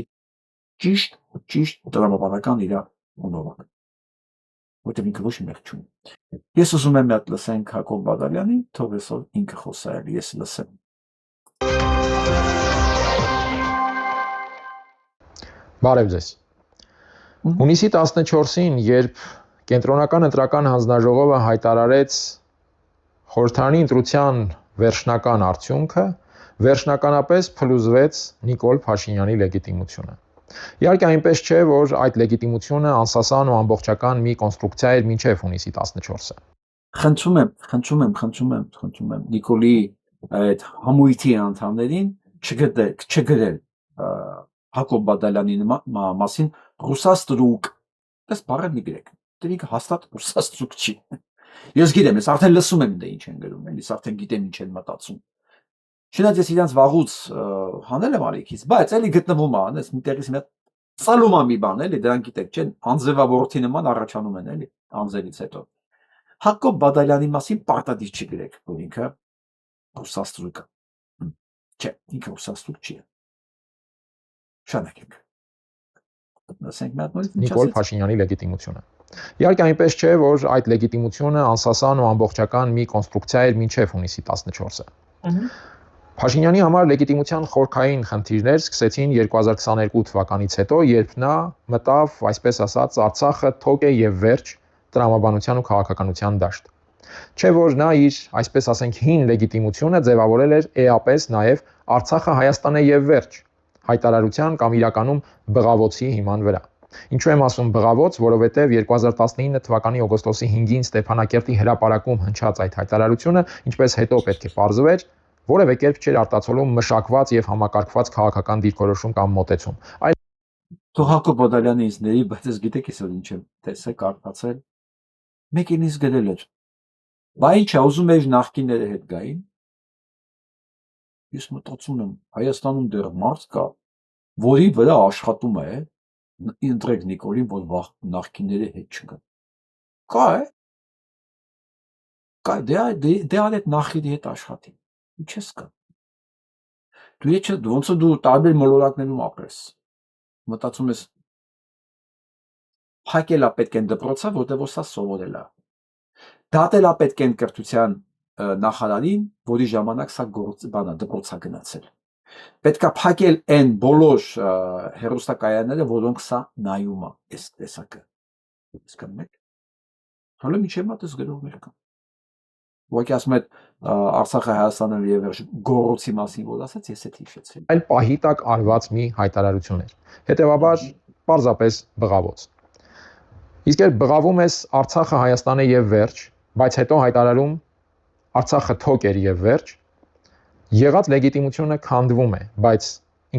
ճիշտ տրամաբանական իր ունովակ, որտեղ ինքը ոչ մի մեղք չունի։ Ես ուզում եմ մի հատ լսենք Հակոբ Բադալյանին, թող այսօր ինքը խոսա, ես լսեմ։ Բարև ձեզ։ Հունիսի 14-ին, երբ Կենտրոնական ընտրական հանձնաժողովը հայտարարեց խորհրդարանի ընտրության վերջնական արդյունքը, վերջնականապես փլուզվեց Նիկոլ Փաշինյանի լեգիտիմությունը։ Իհարկե այնպես չէ, որ այդ լեգիտիմությունը անսասան ու ամբողջական մի կոնստրուկցիա էր մինչև հունիսի 14-ը։ Խնդրում եմ Նիկոլի այդ համույթի անդամներին չգրել Հակոբ Բադալյանի մասին ռուսաստրուկ, պես բառը մի գրեք, դրանք հաստատ ռուսաստրուկ չի։ Ես գիտեմ, ես արդեն լսում եմ դե ինչ են գրում, էլի արդեն գիտեմ ինչ են մտածում։ Չնայած ես իրանց վաղուց հանել եմ Ալիքից, բայց էլի գտնվում է, ես մի տեղից մի հատ ծալում եմ մի բան, էլի դրանք գիտեք, չեն անձևավորթի նման առաջանում են, էլի անձերից հետո։ Հակոբ Բադալյանի մասին պարտադիր չգրեք, որ ինքը ռուսաստրուկ է։ Չէ, ինքը ռուսաստրուկ չի։ Շնորհակալ Նիկոլ Փաշինյանի լեգիտիմությունը։ Իհարկե այնպես չէ, որ այդ լեգիտիմությունը անսասան ու ամբողջական մի կոնստրուկցիա էր մինչև հունիսի 14-ը։ Փաշինյանի համար լեգիտիմության խորքային խնդիրներ սկսեցին 2022 թվականից հետո, երբ նա մտավ, այսպես ասած, Արցախը թոք է եւ վերջ տրամաբանության ու քաղաքականության դաշտ։ Չէ որ նա իր, այսպես ասենք, հին լեգիտիմությունը ձևավորել էր էապես նաեւ Արցախը Հայաստան է եւ վերջ հայտարարության կամ իրականում բղավոցի հիման վրա։ Ինչու եմ ասում բղավոց, որովհետև 2019 թվականի օգոստոսի 5-ին Ստեփանակերտի հրապարակում հնչած այդ հայտարարությունը, ինչպես հետո պետք է պարզվեր, որևէ կերպ չէր արտացոլում մշակված եւ համակարգված քաղաքական դիրքորոշում կամ մոտեցում։ Այլ Թող Հակոբ Բադալյանը ինձ ների, բայց ես գիտեք ես ինչ եմ տեսել, կարդացել։ Մեկին ինձ գրել էր։ Բա ինչ է, ուզում ես նախկինները հետ գային։ Ես մտածում եմ, Հայաստանում դեռ մարդ կա, որի վրա աշխատում է ընտրեք Նիկոլին, որ նախկինների հետ չգա։ Կա է։ Կա, դե այդ նախիդի հետ աշխատի։ Ու չես կա։ Դու ոնց է դու տարբեր մոլորակներում ապրես։ Մտածում ես փակելա պետք են դպրոցը, որտեղ որ սա սովորել է։ Դատելա պետք են կրթության նախարարին, որի ժամանակ սա դպրոցա գնացել։ Պետքա փակել այն բոլոր հերոստակայանները, որոնք սա նայում է, այս տեսակը։ Իսկ մեկ։ Հələ միջև մատս գրողներ կան։ Ուղղակի ասում եմ Արցախը Հայաստանը եւ գորոցի մասին որ ասած, ես էդ հիշեցի։ Այլ պահի տակ արված մի հայտարարություն էր։ Հետևաբար պարզապես բղավոց։ Իսկ երբ բղավում ես Արցախը Հայաստան է եւ վերջ, բայց հետո հայտարարում Արցախը թոք էր եւ վերջ, եղած լեգիտիմությունը քանդվում է, բայց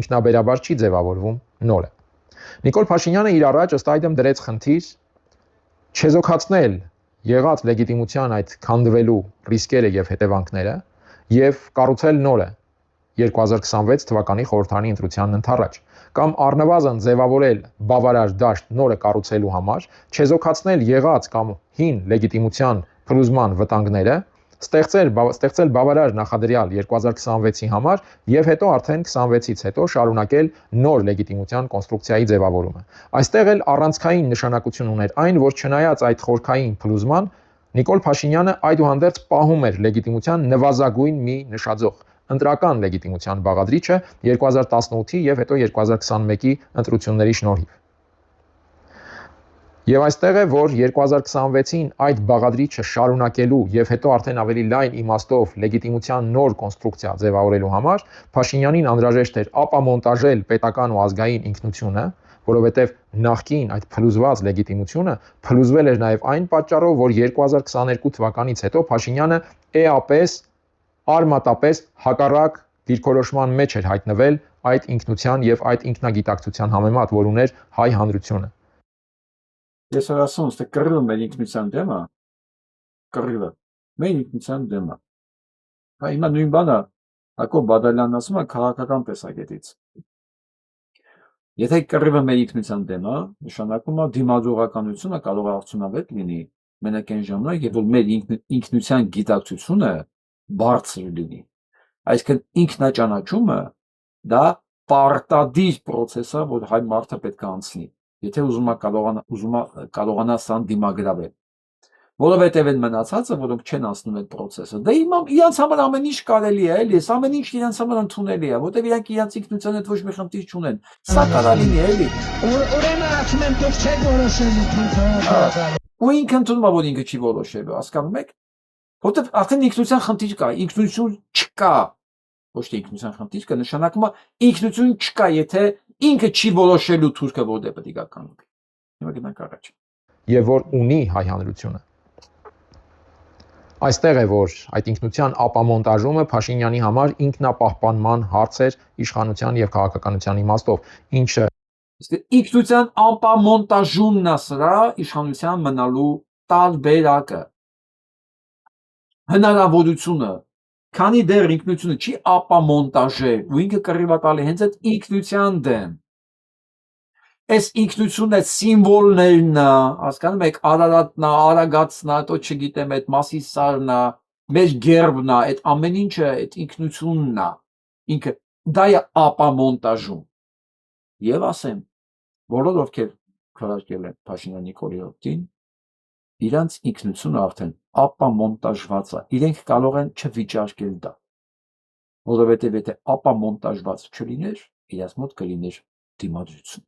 ինքնաբերաբար չի ձևավորվում նորը։ Նիկոլ Փաշինյանը իր առաջ ըստ այդմ դրեց խնդիր չեզոքացնել եղած լեգիտիմության այդ քանդվելու ռիսկերը եւ հետևանքները եւ կառուցել նորը 2026 թվականի խորհրդարանի ընտրությանն ընդառաջ կամ առնվազն ձևավորել բավարար դաշտ նորը կառուցելու համար, չեզոքացնել եղած կամ հին լեգիտիմության փլուզման վտանգները, ստեղծել բավարար նախադրյալ 2026-ի համար եւ հետո արդեն 26-ից հետո շարունակել նոր լեգիտիմության կոնստրուկցիայի ձևավորումը։ Այստեղ էլ առանցքային նշանակություն ուներ այն, որ չնայած այդ խորքային փլուզման, Նիկոլ Փաշինյանը այդուհանդերձ պահում էր լեգիտիմության նվազագույն մի նշաձող, ընտրական լեգիտիմության բաղադրիչը 2018-ի եւ հետո 2021-ի ընտրությունների շնորհիվ։ Եվ այստեղ է, որ 2026-ին այդ բաղադրիչը շարունակելու եւ հետո արդեն ավելի լայն իմաստով լեգիտիմության նոր կոնստրուկցիա ձևավորելու համար Փաշինյանին անհրաժեշտ էր ապամոնտաժել պետական ու ազգային ինքնությունը, որովհետեւ նախկին այդ փլուզված լեգիտիմությունը փլուզվել էր նաեւ այն պատճառով, որ 2022 թվականից հետո Փաշինյանը էապես արմատապես հակառակ դիրքորոշման մեջ էր հայտնվել այդ ինքնության եւ այդ ինքնագիտակցության համեմատ, որ ուներ հայ հանրությունը։ Ես ասում եմ, կռիվը մեր ինքնության դեմ է, կռիվը մեր ինքնության դեմ է։ Հա հիմա նույն բանը Հակոբ Բադալյանն ասում է քաղաքական տեսակետից։ Եթե կռիվը մեր ինքնության դեմ է, նշանակում է դիմադրողականությունը կարող է արդյունավետ լինի մենակ այն ժամանակ, երբ որ մեր ինքնության գիտակցությունը բարձր լինի։ Այսինքն ինքնաճանաչումը դա պարտադիր process է, որ հայ մարդը պետք է անցնի։ Եթե ուզում է կարողանա սան դիմագրավել, որովհետև այն մնացածը, որոնք չեն անցնում այդ process-ը, դա իրանց համար ամեն ինչ կարելի է, էլի, ամեն ինչ իրանց համար ընդունելի է, որովհետև իրանք իրանց ինքնության հետ ոչ մի խնդիր չունեն։ Սա կարա լինի, էլի։ Ուրեմն ասում եմ դուք չեք որոշելու թույլտվողը։ Ու ինքը ընդունում է, որ ինքը չի որոշելու, հասկանում եք։ Որովհետև արդեն ինքնության խնդիր կա, ինքնություն չկա։ Ոչ թե ինքնության խնդիր կա, նշանակում է ինքնություն չկա, եթե ինքը չի որոշելու թուրքը որտեղ պետք է կանգնի։ Հիմա գնանք առաջ։ Եվ որ ունի հայ հանրությունը։ Այստեղ է, որ այդ ինքնության ապամոնտաժումը Փաշինյանի համար ինքնապահպանման հարց էր իշխանության եւ քաղաքականության իմաստով, ինչը ինքնության ապամոնտաժումն է սրա իշխանության մնալու տարբերակը։ Հնարավորությունը, քանի դեռ ինքնությունը չի ապամոնտաժել ու ինքը կռիվա տալի հենց այդ ինքնության դեմ։ Այս ինքնությունը սիմվոլներն է, հասկանում եք, Արարատն է, Արագածն է, то չգիտեմ, այդ Մասիսարն է, մեր գերբն է, այդ ամեն ինչը այդ ինքնությունն է։ Ինքը դա է ապամոնտաժում։ Եվ ասեմ, բոլոր ովքեր քարակել են Փաշինյանի կոլեկտին, իրանց ինքնությունը արդեն ապամոնտաժված է։ Իրենք կարող են չվիճարկել դա։ Որովհետև եթե ապամոնտաժված չլիներ, իրաց մոտ կլիներ դիմադրություն։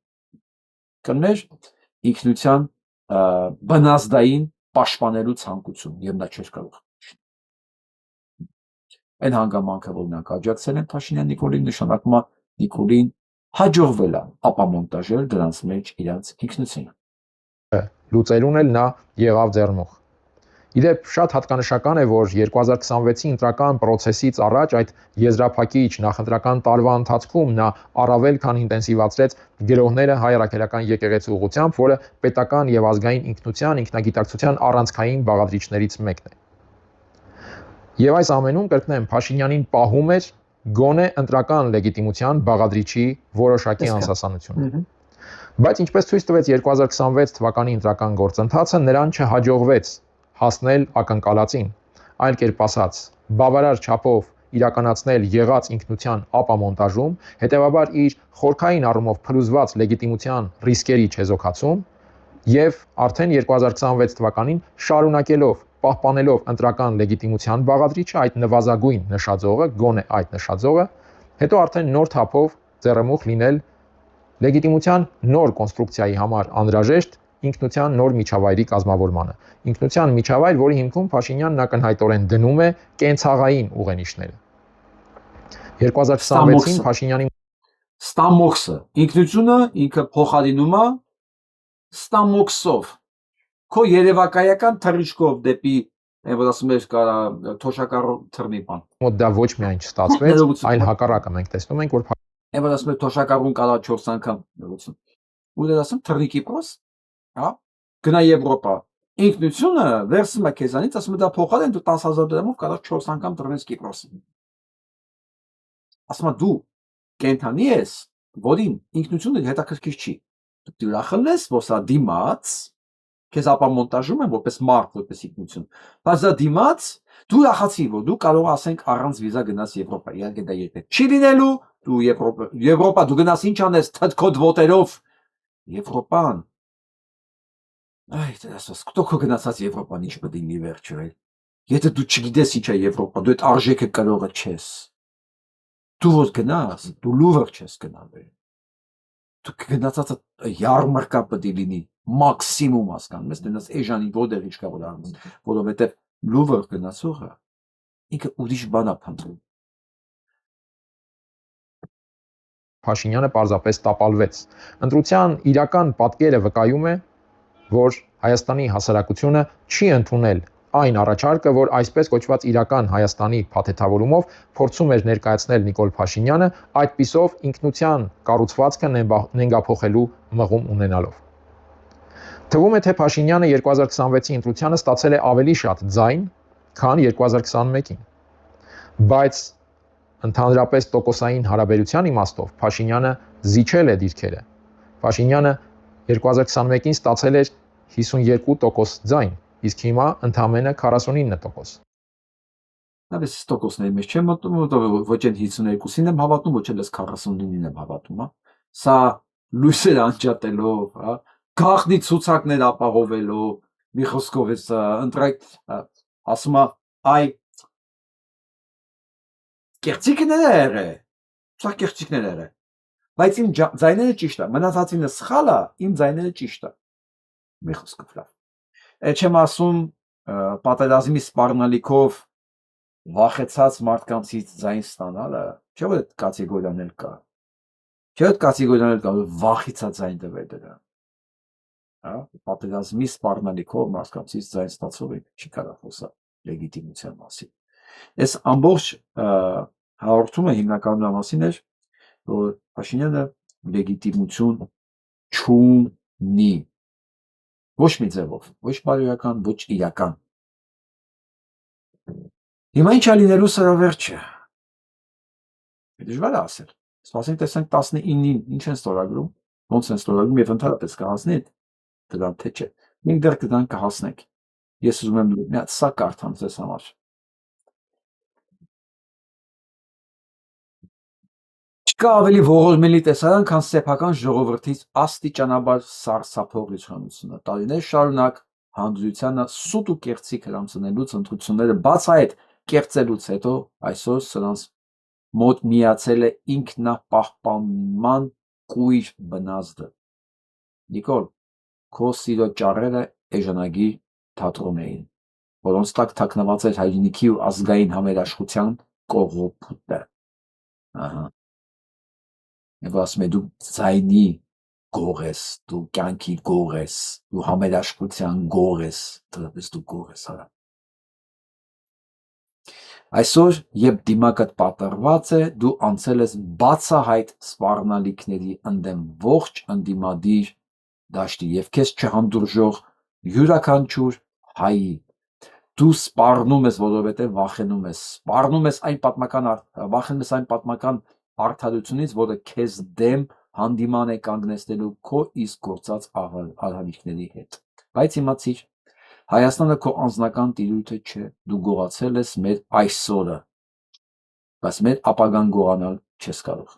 Կլիներ ինքնության բնազդային պաշտպանելու ցանկություն, եւ դա չէր կարող։ Այն հանգամանքը, որ նրանք աջակցել են Փաշինյան Նիկոլին, նշանակում է Նիկոլին հաջողվել է ապամոնտաժել դրանց մեջ իրանց ինքնությունը։ Լուծելուն էլ նա եղավ ձեռնող։ Իդեպ շատ հատկանշական է, որ 2026-ի ընտրական process-ից առաջ այդ եզրափակիչ նախընտրական տարվա ընթացքում նա առավել քան ինտենսիվացրեց գրոհները հայ առաքելական եկեղեցու ուղղությամբ, որը պետական եւ ազգային ինքնության, ինքնագիտակցության առանցքային բաղադրիչներից մեկն է։ Եվ այս ամենում կրկնեմ, Փաշինյանին պահում էր գոնե ընտրական լեգիտիմության բաղադրիչի որոշակի անսասանությունը։ Բայց ինչպես ցույց տվեց 2026 թվականի ընտրական գործընթացը, նրան չհաջողվեց հասնել ակնկալածին, այլ կերպ ասած, բավարար չափով իրականացնել եղած ինքնության ապամոնտաժում, հետևաբար իր խորքային առումով փլուզված լեգիտիմության ռիսկերի չեզոքացում եւ արդեն 2026 թվականին շարունակելով պահպանելով ընտրական լեգիտիմության բաղադրիչը, այդ նվազագույն նշաձողը, գոնե այդ նշաձողը, հետո արդեն նոր թափով ձեռնմուխ լինել լեգիտիմության նոր կոնստրուկցիայի համար անհրաժեշտ ինքնության նոր միջավայրի կազմավորմանը։ Ինքնության միջավայր, որի հիմքում Փաշինյանն ակնհայտորեն դնում է կենցաղային ուղենիշները։ 2026-ին Փաշինյանի Ստամոքսը, ինքնությունը ինքը փոխարինում է ստամոքսով։ քո երևակայական թռիչքով դեպի որ ասում ես կարա թոշակառու թռնի բան։ Մոտ դա ոչ միայն չստացվեց, այլ հակառակը մենք տեսնում ենք, որ որ ասում ես թոշակառուն կարա 4 անգամ ներողություն։ Ու դե ասում թռնի Կիպրոս, հա, գնա Եվրոպա։ Ինքնությունը վերցնում է քեզանից, ասում է դա փոխալ են դու 10,000 դրամով կարա 4 անգամ թռնես Կիպրոս։ Ասում է դու կենթանի ես, որին ինքնությունը հետաքրքիր չի։ Դու ուրախանես, որ սա դիմաց քեզ ապա մոնտաժում են որպես մարդ, որպես ինքնություն։ Բայց դա դիմաց դու ուրախացի, որ դու կարող ասենք առանց վիզա գնաս Եվրոպա։ Իհարկե դա երբեք չի լինելու, դու Եվրոպա դու գնաս ինչ անես թթքոտ ոտերով Եվրոպան։ Այ դասս քո գնացած Եվրոպան ինչ պետք է լինի վերջը։ Եթե դու չգիտես ինչ է Եվրոպա, դու այդ արժեքը կարողը չես։ Դու որ գնաս, դու լուվր չես գնալ։ Դու գնացածը յարմարկա պետք է լինի մաքսիմում հասկանում ես, դենաս էժանի ոդեր ինչ կա որ առնես, որովհետև լուվր գնացողը ինքը ուրիշ բան է փնտրում։ Փաշինյանը պարզապես տապալվեց։ Ընտրության իրական պատկերը վկայում է, որ Հայաստանի հասարակությունը չի ընդունել այն առաջարկը, որ այսպես կոչված իրական Հայաստանի փաթեթավորումով փորձում էր ներկայացնել Նիկոլ Փաշինյանը, այդպիսով ինքնության կառուցվածքը նենգափոխելու մղում ունենալով։ Թվում է, թե Փաշինյանը 2026-ի ընտրությանը ստացել է ավելի շատ ձայն, քան 2021-ին։ Բայց ընդհանրապես տոկոսային հարաբերության իմաստով Փաշինյանը զիջել է դիրքերը։ Փաշինյանը 2021-ին ստացել էր 52% ձայն, իսկ հիմա ընդամենը 49%։ Այս տոկոսների մեջ չեմ մտնում, ոչ այն 52-ին եմ հավատում, ոչ էլ 49-ին եմ հավատում, հա։ Սա լույսեր անջատելով, հա, գաղտնի ցուցակներ ապահովելով, մի խոսքով էս ընտրակ ասում է, այ կեղծիքներ է եղել, սա կեղծիքներ եղել, բայց իմ ձայները ճիշտ է, մնացածինը սխալ է, իմ ձայները ճիշտ է, մի խոսքով լավ։ Այդ չեմ ասում պատերազմի սպառնալիքով վախեցած մարդկանցից ձայն ստանալը, չէ՞ որ այդ կատեգորիան էլ կա։ Չէ՞ այդ կատեգորիան էլ կա, վախեցած ձայն տվել դրա։ Հա, պատերազմի սպառնալիքով մարդկանցից ձայն ստացողը չի կարող խոսալ լեգիտիմության մասին։ Այս ամբողջ հաղորդումը հիմնականում նրա մասին էր, որ Փաշինյանը լեգիտիմություն չունի։ Ոչ մի ձևով, ոչ բարոյական, ոչ իրական։ Հիմա ինչ է լինելու սրա վերջը։ Դժվար է ասել։ Սպասենք տեսանք 19-ին ինչ են ստորագրում, ոնց են ստորագրում եւ ընդհանրապես կհասնի դրան թե չէ։ Մենք դեռ դրան կհասնենք։ Ես ուզում եմ մի հատ սա կարդամ ձեզ համար։ Չկա ավելի ողորմելի տեսարան, քան սեփական ժողովրդից աստիճանաբար սարսափող իշխանությունը։ Տարիներ շարունակ հանդուրությանը սուտ ու կեղծիք հրամցնելուց ընտրությունները բացահայտ կեղծելուց հետո այսօր սրանց մոտ միացել է ինքնապահպանման կույր բնազդը։ Նիկոլ, քո սիրո ճառերը էժանագիր թատրոն էին, որոնց տակ թաքնված էր հայրենիքի ու ազգային համերաշխության կողոպուտը։ Ահա։ Եվ ասում է դու ձայնի գող ես, դու կյանքի գող ես, դու համերաշխության գող ես, դրապես դու գող ես, հա։ Այսօր, երբ դիմակդ պատրված է, դու անցել ես բացահայտ սպառնալիքների ընդեմ ողջ ընդդիմադիր դաշտի եւ քեզ չհանդուրժող յուրաքանչյուր հայի։ Դու սպառնում ես, որովհետեւ վախենում ես։ Սպառնում ես այն վախենում ես այն պատմական արդարությունից, որը քեզ դեմ հանդիման է կանգնեցնելու քո իսկ գործած արհավիրքների հետ։ Բայց իմացիր, Հայաստանը քո անձնական տիրույթը չէ, դու գողացել ես մեր այսօրը, բայց մեր ապագան գողանալ չես կարող։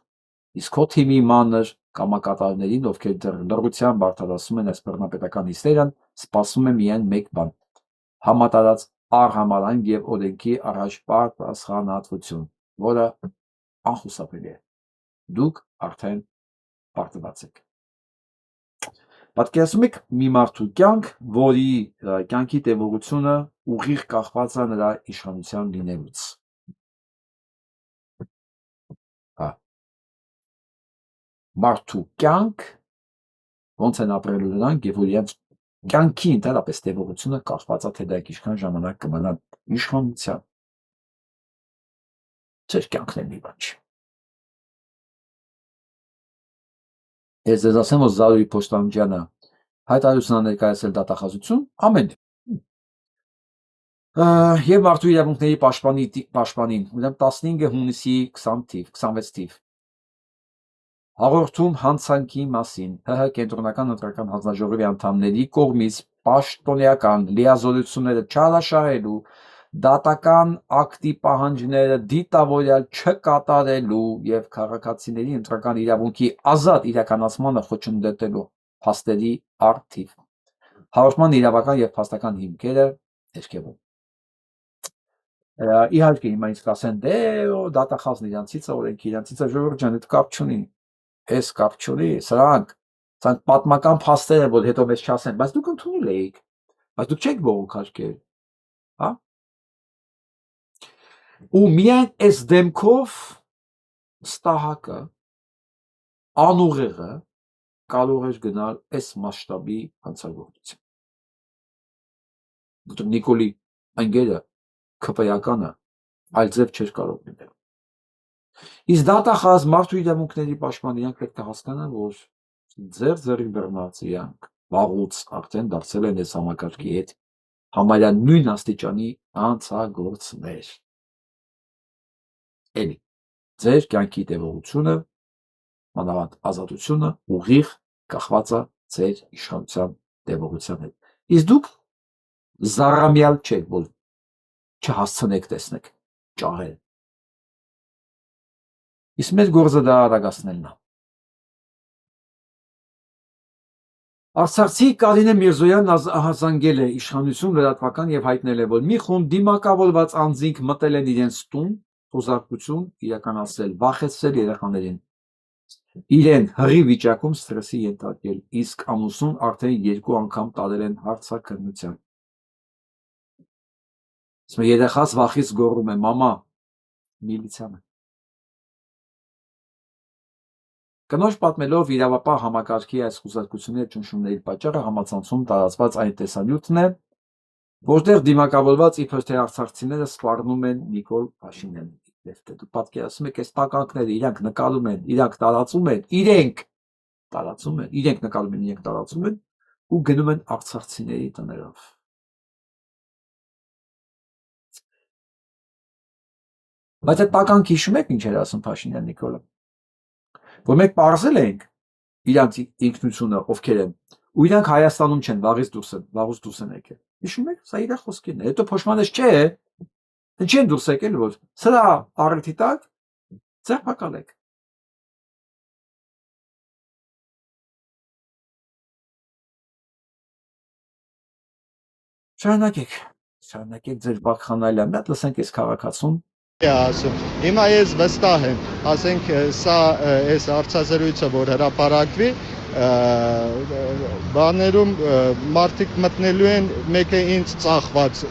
Իսկ քո թիմի մանր կամակատարներին, ովքեր դեռ լռությամբ արդարացում են այս բռնապետական հիստերիան, սպասում է միայն մեկ բան՝ համատարած առհամարային եւ օրենքի առաջ պատասխանատվություն, որը անխուսափելի է։ Դուք արդեն պարտված եք։ Պատկերացնում եք մի մարդու կյանք, որի կյանքի տևողությունը ուղիղ կախված է նրա իշխանության լինելուց։ Հա։ Մարդու կյանք ոնց են ապրելու նրանք, եւ որ իրենց կյանքի ընդհանրապես տևողությունը կախված է թե դա ինչքան ժամանակ կմնա իշխանության։ Ձեր կյանքն էլ մի բան չի։ Ես ձեզ ասեմ, որ Զարուհի Փոշտանջյանը հայտարարություն ներկայացրել դատախազություն ամեն եւ մարդու իրավունքների պաշտպանին, ուրեմն 15 հունիսի 26 թիվ հաղորդում հանցանքի մասին ՀՀ կենտրոնական ընտրական հանձնաժողովի անդամների կողմից պաշտոնեական լիազորությունները չարաշահելու դատական ակտի պահանջները դիտավորյալ չկատարելու եւ քաղաքացիների ընտրական իրավունքի ազատ իրականացմանը խոչընդոտելու փաստերի առթիվ հաղորդման իրավական եւ փաստական հիմքերը ներքևում իհարկե հիմա ինձ կասեն դե դատախազն իրանցից է օրենքի իրանցից է ժողովուրդ ջան այդ կապ չունի Էս կապ չունի, սրանք պատմական փաստեր են, որ հետո մեզ չասեն, բայց դուք ընդունել էիք, բայց դուք չեք բողոքարկել, հա? Ու միայն այս դեմքով ստահակը, անուղեղը կարող էր գնալ այս մասշտաբի հանցագործության։ Որտեղ Նիկոլի ընկերը ԿՊԵ-ականը այլ ձև չէր կարող լինել։ Իսկ դատախազ մարդու իրավունքների պաշտպան իրանք պետք է հասկանան, որ ձեր բռնած իրանք վաղուց արդեն դարձել են այս համակարգի հետ համարյա նույն աստիճանի հանցագործներ։ Էլի ձեր կյանքի տևողությունը, մանավանդ ազատությունը ուղիղ կախված է ձեր իշխանության տևողության հետ։ Իսկ դուք զառամյալ չեք, որ չհասցնեք տեսնեք ճաղել։ Իսկ մեր գործը դա արագացնելն է։ Արցախցի Կարինե Միրզոյանն ահազանգել է իշխանություն լրատվական եւ հայտնել է, որ մի խումբ դիմակավորված անձինք մտել են իրենց տուն, խոզարկություն իրականացրել, վախեցրել երեխաներին, իրեն հղի վիճակում սթրեսի ենթարկել, իսկ ամուսնուն արդեն 2 անգամ տարել են հարցաքննության։ Երեխաս վախից գոռում է. «Մամա, միլիցիան է»։ Կնոջ պատմելով իրավապահ համակարգի այս խոզարկությունների ճնշումների պատճառը համացանցում տարածված այն տեսանյութն է, որտեղ դիմակավորված իբր թե արցախցիները սպառնում են Նիկոլ Փաշինյանին։ Դուք պատկերացնում եք այս տականքները, իրանք նկարում են, իրանք տարածում են, իրենք նկարում են, իրենք տարածում են ու գնում են արցախցիների տներով։ Բայց այդ տականք հիշում եք ինչ էր ասում Փաշինյան Նիկոլը, որ մենք պարզել ենք իրանք ինքնությունը ովքեր են, ու իրանք Հայաստանում չեն, վաղուց դուրս են եկել։ Հիշում եք, սա իր խոսքերն է։ Հետո փոշմանես չէ, չեն դուրս եկել, որ սրա առիթի տակ ձերբակալեք։ Շարունակեք ձեր բախանալը, մի հատ լսենք այս քաղաքացուն։ Ասում։ Հիմա ես վստահ եմ, ասենք սա այս հարցազրույցը որ հրապարակվի, բաներում մարդիկ մտնելու են, մեկը ինձ ծախված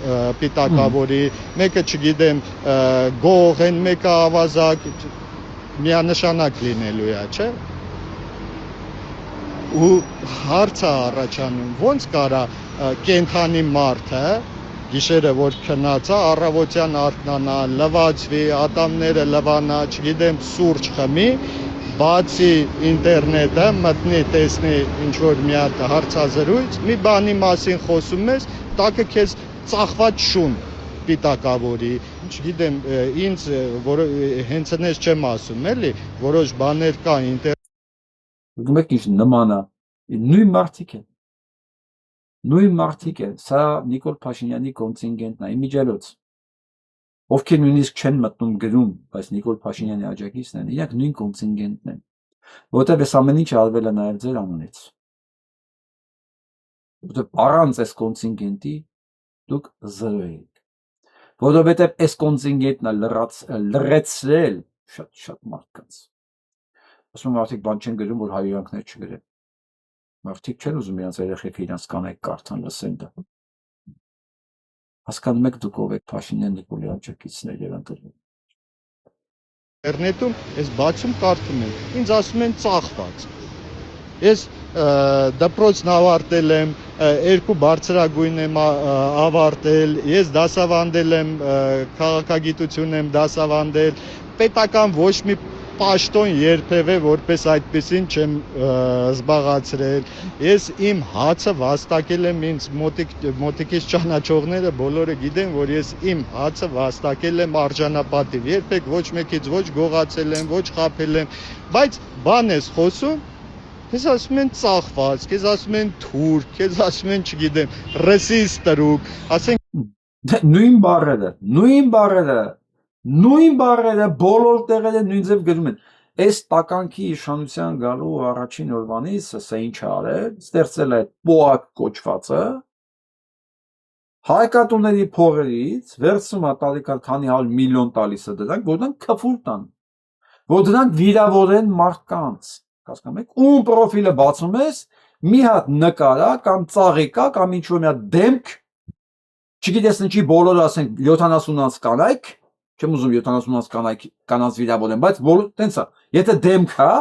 պիտակավորի, մեկը չգիտեմ գող են, մեկը ավազակ, միանշանակ լինելու է, չէ՞։ Ու հարցը առաջանում, ոնց կարա կենթանի մարդը գիշերը որ քնած է, առավոտյան արթնանա, լվացվի, ատամները լվանա, չգիտեմ, սուրճ խմի, բացի ինտերնետը, մտնի, տեսնի ինչ-որ մի հատ հարցազրույց, մի բանի մասին խոսում ես, տակը քեզ ծախված շուն պիտակավորի, չգիտեմ, ինձ, որ հենց այնպես չեմ ասում, էլի, որոշ բաներ կան Դուք եք ինչ նման է, նույն մարդիկ են, սա Նիկոլ Փաշինյանի կոնտինգենտն է, իմիջիայլոց, ովքեր նույնիսկ չեն մտնում գրում, բայց Նիկոլ Փաշինյանի աջակիցն են, իրանք նույն կոնտինգենտն են, որտեղ այս ամեն ինչը արվել է նաև ձեր անունից, որտեղ առանց այս կոնտինգենտի դուք զրո եք, որովհետև այս կոնտինգենտն է լրացրել շատ մարդկանց, ասում մարդիկ բան չեն գրում, որ հայրանքներ չգրեն, մարդիկ չեն ուզում իրանց երեխեքը իրանց կանայք կարդան լսեն դա, հասկանում եք դուք ով եք Փաշինյան Նիկոլի աջակիցներ եւ ընկերներ։ ինտերնետում ես բացում կարդում եմ, ինձ ասում են ծախված։ Ես դպրոցն ավարտել եմ, երկու բարձրագույն եմ ավարտել, ես դասավանդել եմ, քաղաքագիտություն եմ դասավանդել, պետական ոչ մի պաշտոն երբևէ որպես այդպեսին չեմ զբաղացրել։ Ես իմ հացը վաստակել եմ ինձ մոտիկից ճանաչողները բոլորը գիտեն, որ ես իմ հացը վաստակել եմ արժանապատիվ։ Երբեք ոչ մեկից ոչ գողացել եմ, ոչ խաբել եմ, բայց բան ես խոսում, քեզ ասում են ծախված, քեզ ասում են թուրք, քեզ ասում են, չգիտեմ, ռասիստ, ասենք նույն բառերը բոլոր տեղերը նույն ձև գրում են։ Այս տականքի իշխանության գալու առաջին օրվանից սա ինչ արել, ստեղծել է պոակ կոչվածը, հայկատուների փողերից վերցնում է տալիքան քանի 100 միլիոն տալիս է դրանք, որ դրանք քֆուր տան, որ դրանք վիրավորեն մարդկանց, հասկանում եք, ում պրոֆիլը բացում ես, մի հատ նկարա կամ ծաղիկա կամ ինչ-որ մի հատ դեմք, չգիտես ինչի բոլորը ասենք 70-ից կանայք, չեմ ուզում 70-ից կանանց վիրավորեն, բայց բոլոր տենց է, եթե դեմք է,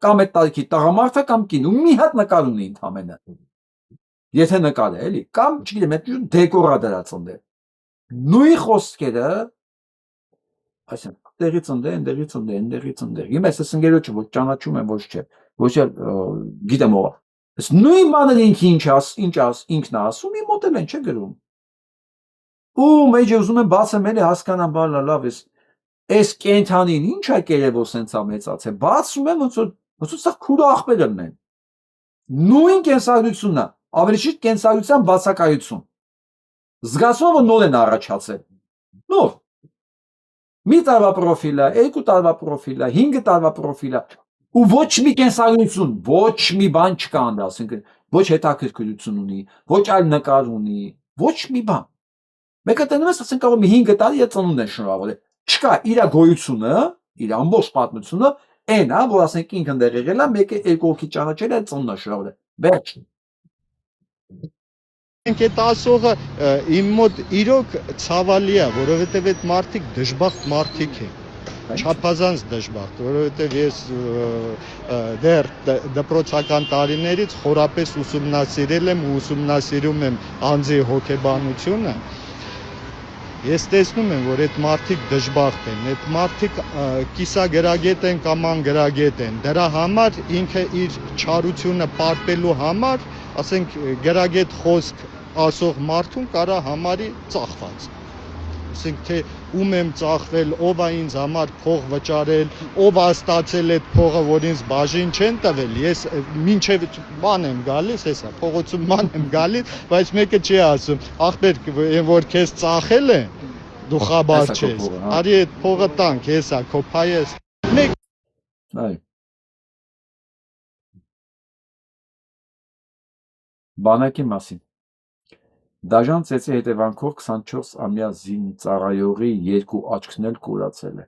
կամ այդ տարիքի տղամարդը կամ կին, ու մի հատ նկար ունի ընդամենը, եթե նկար է, էլի, կամ չգիտեմ, այդ դեկորա դրած ընդ է, նույն խոսքերը, այսինքն տեղից ընդ է, ընդեղից ընդ է, ընդեղից ընդ է, հիմա ես ընկերոջը ոչ ճանաչում եմ, ոչ չէ, ոչ գիտեմ ով է, այս նույն բանը ինքը ինքն է ասում, իմ մոտ էլ են չէ գրում, ու մեջը ուզում եմ բացեմ էլի հասկանամ, բալա լավ ես, այս կենթանին ինչ է կերևով սենց է մեծացել, բացում եմ ոնց որ սա քուրը աղբերն են, նույն կենսագրությունն է, ավելի շուտ կենսագրության բացակայություն, զգացում որ նոր են առաջացել, նոր, մի տարվա պրոֆիլը, երկու տարվա պրոֆիլը, 5 տարվա պրոֆիլը, ու ոչ մի կենսագրություն, ոչ մի բան չկա ընդ, ասենք, ոչ հետաքրքրություն ունի, ոչ այլ նկար ունի, ոչ մի բան, մեկը տենում ես, ասենք, կարող մի 5 տարի է ծնունդ են շնորհավորել, չկա իր գոյությունը, իր ամբողջ պատմությունը, այն է, որ ասենք ինքն դեռ եղել է, մեկը երկու հոգի ճանաչել է, ծնունդ է շնորհավորել, վերջ։ Այդ ասողը իմ մոտ իրոք ցավալի է, որովհետև այդ մարդիկ դժբախտ մարդիկ են, չափազանց դժբախտ, որովհետև ես դեռ դպրոցական տարիներից խորապես ուսումնասիրել եմ ու ուսումնասիրում եմ անձի հոգեբանությունը, ես տեսնում եմ, որ այդ մարդիկ դժբախտ են, այդ մարդիկ կիսագրագետ են կամ անգրագետ են, դրա համար ինքը իր չարությունը պարպելու համար, ասենք գրագետ խոսք ասող մարդուն կարա համարի ծախված, ասենք թե ում եմ ծախվել, ով է ինձ համար փող վճարել, ով է ստացել այդ փողը, որ ինձ բաժին չեն տվել, ես մինչև բան եմ գալիս, հեսա փողոցում բան եմ գալիս, բայց մեկը չի ասում, ախպեր, որ քեզ ծախել է, դու խաբար չես, արի այդ փողը տանք, հեսա քո փայես, Բանակի մասին Դաժան ծեծի հետևանքով 24-ամյա զինծառայողի 2 աչքն էլ կորացել է,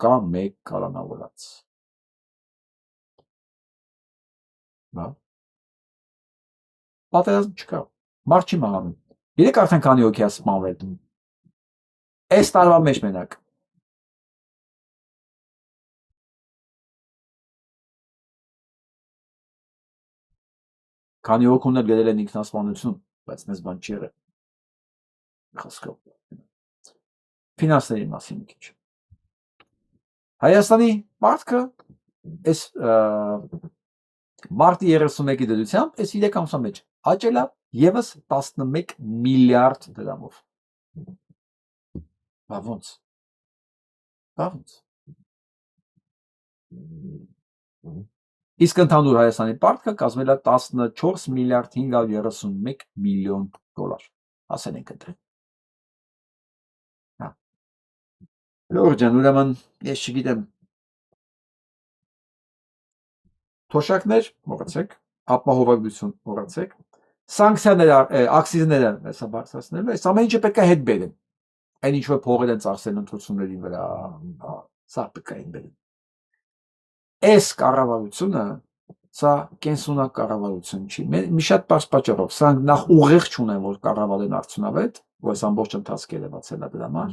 կա 1 կալանավորած։ Պատերազմ չկա, մարդ չի մահանում։ Գիտեք արդեն քանի հոգի է սպանվել։ Այս տարվա մեջ մենակ։ Քանի հոգուն էլ գրել են ինքնասպանություն, բայց մեզ բան չի եղել։ Խոսքով։ Ֆինանսների մասին մի քիչ։ Հայաստանի մարդը այս մարտի 31-ի դրությամբ այս 3 ամսվա մեջ աճել է եւս 11 միլիարդ դրամով։ Բա ոնց։ Իսկ ընդհանուր Հայաստանի պարտքը կազմել է 14 միլիարդ 531 միլիոն դոլար։ Ասել ենք ընտրել։ Լորջան, ուրեմն, ես չգիտեմ։ Թոշակներ, մոռացեք, ապահովագրություն, մոռացեք, սանկցիաները, աքսիզները, հեսա բարձրացնելու, այս ամեն ինչը պետք է հետ բերեն։ Այն ինչ որ փողեր են ծախսել ընտրությունների վրա, սա պետք է հետ բերեն։ Այս կառավարությունը սա կենսունակ կառավարություն չի։ Մի շատ բարձ պատճառով, սրանք նախ ուղիղ չունեն, որ կառավարեն արդյունավետ, որ այս ամբողջ ընթացքը երևացել է դրա համար։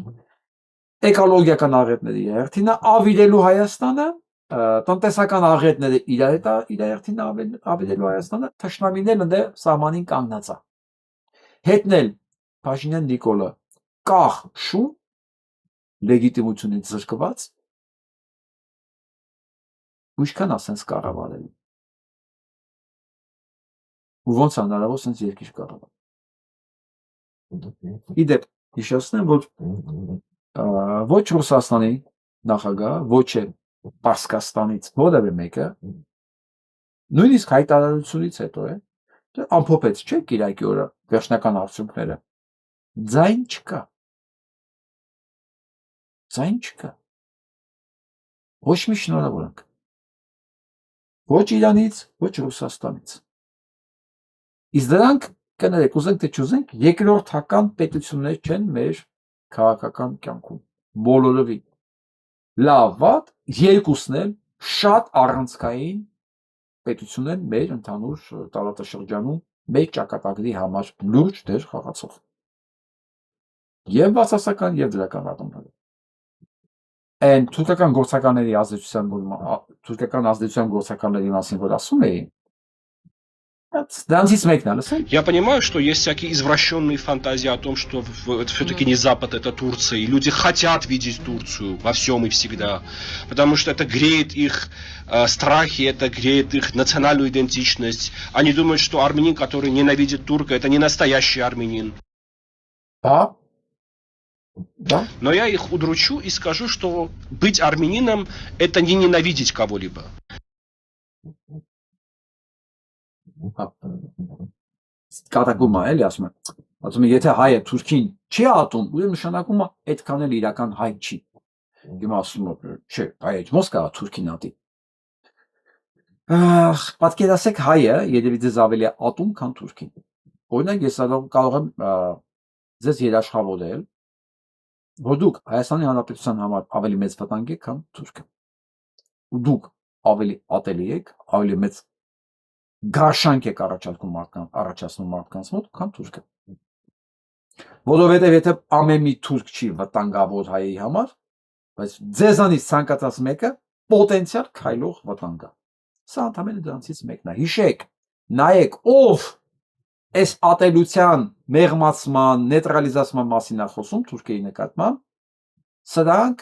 Էկոլոգիական աղետների հերթին է ավիրելու Հայաստանը տնտեսական աղետները իրարერთին ավելելու Հայաստանը, թշնամիներն ընդ սահմանին կանգնած է։ Հետնել Փաշինյան Նիկոլը կախ շուն լեգիտիմությունից զրկված ինչքան ասենց կառավարել։ Ու ոնց հնարավոր սենց երկիր կառավարել։ Իդեպ հիշեցնեմ, որ ոչ Ռուսաստանի նախագահ, ոչ էլ Պարսկաստանից որևէ մեկը նույնիսկ հայտարարությունից հետո ամփոփեց, չէ՞ Կիրակի օրը վերջնական արդյունքները։ Ձայն չկա։ Ձայն չկա։ Ոչ մի շնորհավորանք։ Ոչ Իրանից, ոչ Ռուսաստանից։ Իսկ դրանք կներեք, ուզենք թե չուզենք, երկրորդական պետություններ չեն մեր քաղաքական կյանքում։ Բոլորովին։ Լավ, վատ, երկուսն էլ շատ առանցքային պետություն են մեր ընդհանուր տարածաշրջանում մեր ճակատագրի համար լուրջ դեր խաղացող։ Եվ բացասական, եւ դրական ատոմները։ Այն թուրքական ազդեցության գործականների մասին, որ ասում էին, դրանցից մեկն է, լսեք։ Я понимаю, что есть всякие извращенные фантазии о том, что это все-таки не Запад, это Турция. И люди хотят видеть Турцию во всем и всегда. Потому что это греет их страхи, это греет их национальную идентичность. Они думают, что армянин, который ненавидит турка, это не настоящий армянин. Да. Да. Но я их удручу и скажу, что быть армянином – это не ненавидеть кого-либо. Կատակում է, էլի ասում եմ, եթե հայը Թուրքին չի ատում, ուրեմն նշանակում է այդքան էլ իրական հայ չի։ Հիմա ասում եմ, չէ, հայը ոնց կարա Թուրքին ատի։ Պատկերացեք հայը երևի ձեզ ավելի ատում, քան Թուրքին։ Օրինակ ես կարող եմ ձեզ երաշխավորել, որ դուք Հայաստանի Հանրապետության համար ավելի մեծ վտանգ եք, քան Թուրքը։ Ու դուք ավելի ատելի եք, ավելի մեծ գարշանք եք առաջացնում մարդկանց մոտ, քան Թուրքը։ Որովհետև եթե ամեն մի թուրք չի վտանգավոր հայի համար, բայց ձեզանից ցանկացած մեկը պոտենցիալ քայլող վտանգ է։ Սա ընդհանրապես դրանցից մեկն է։ Հիշեք, նայեք, ով այս ատելության, մեղմացման, նեյտրալիզացման մասին է խոսում Թուրքիայի նկատմամբ, սրանք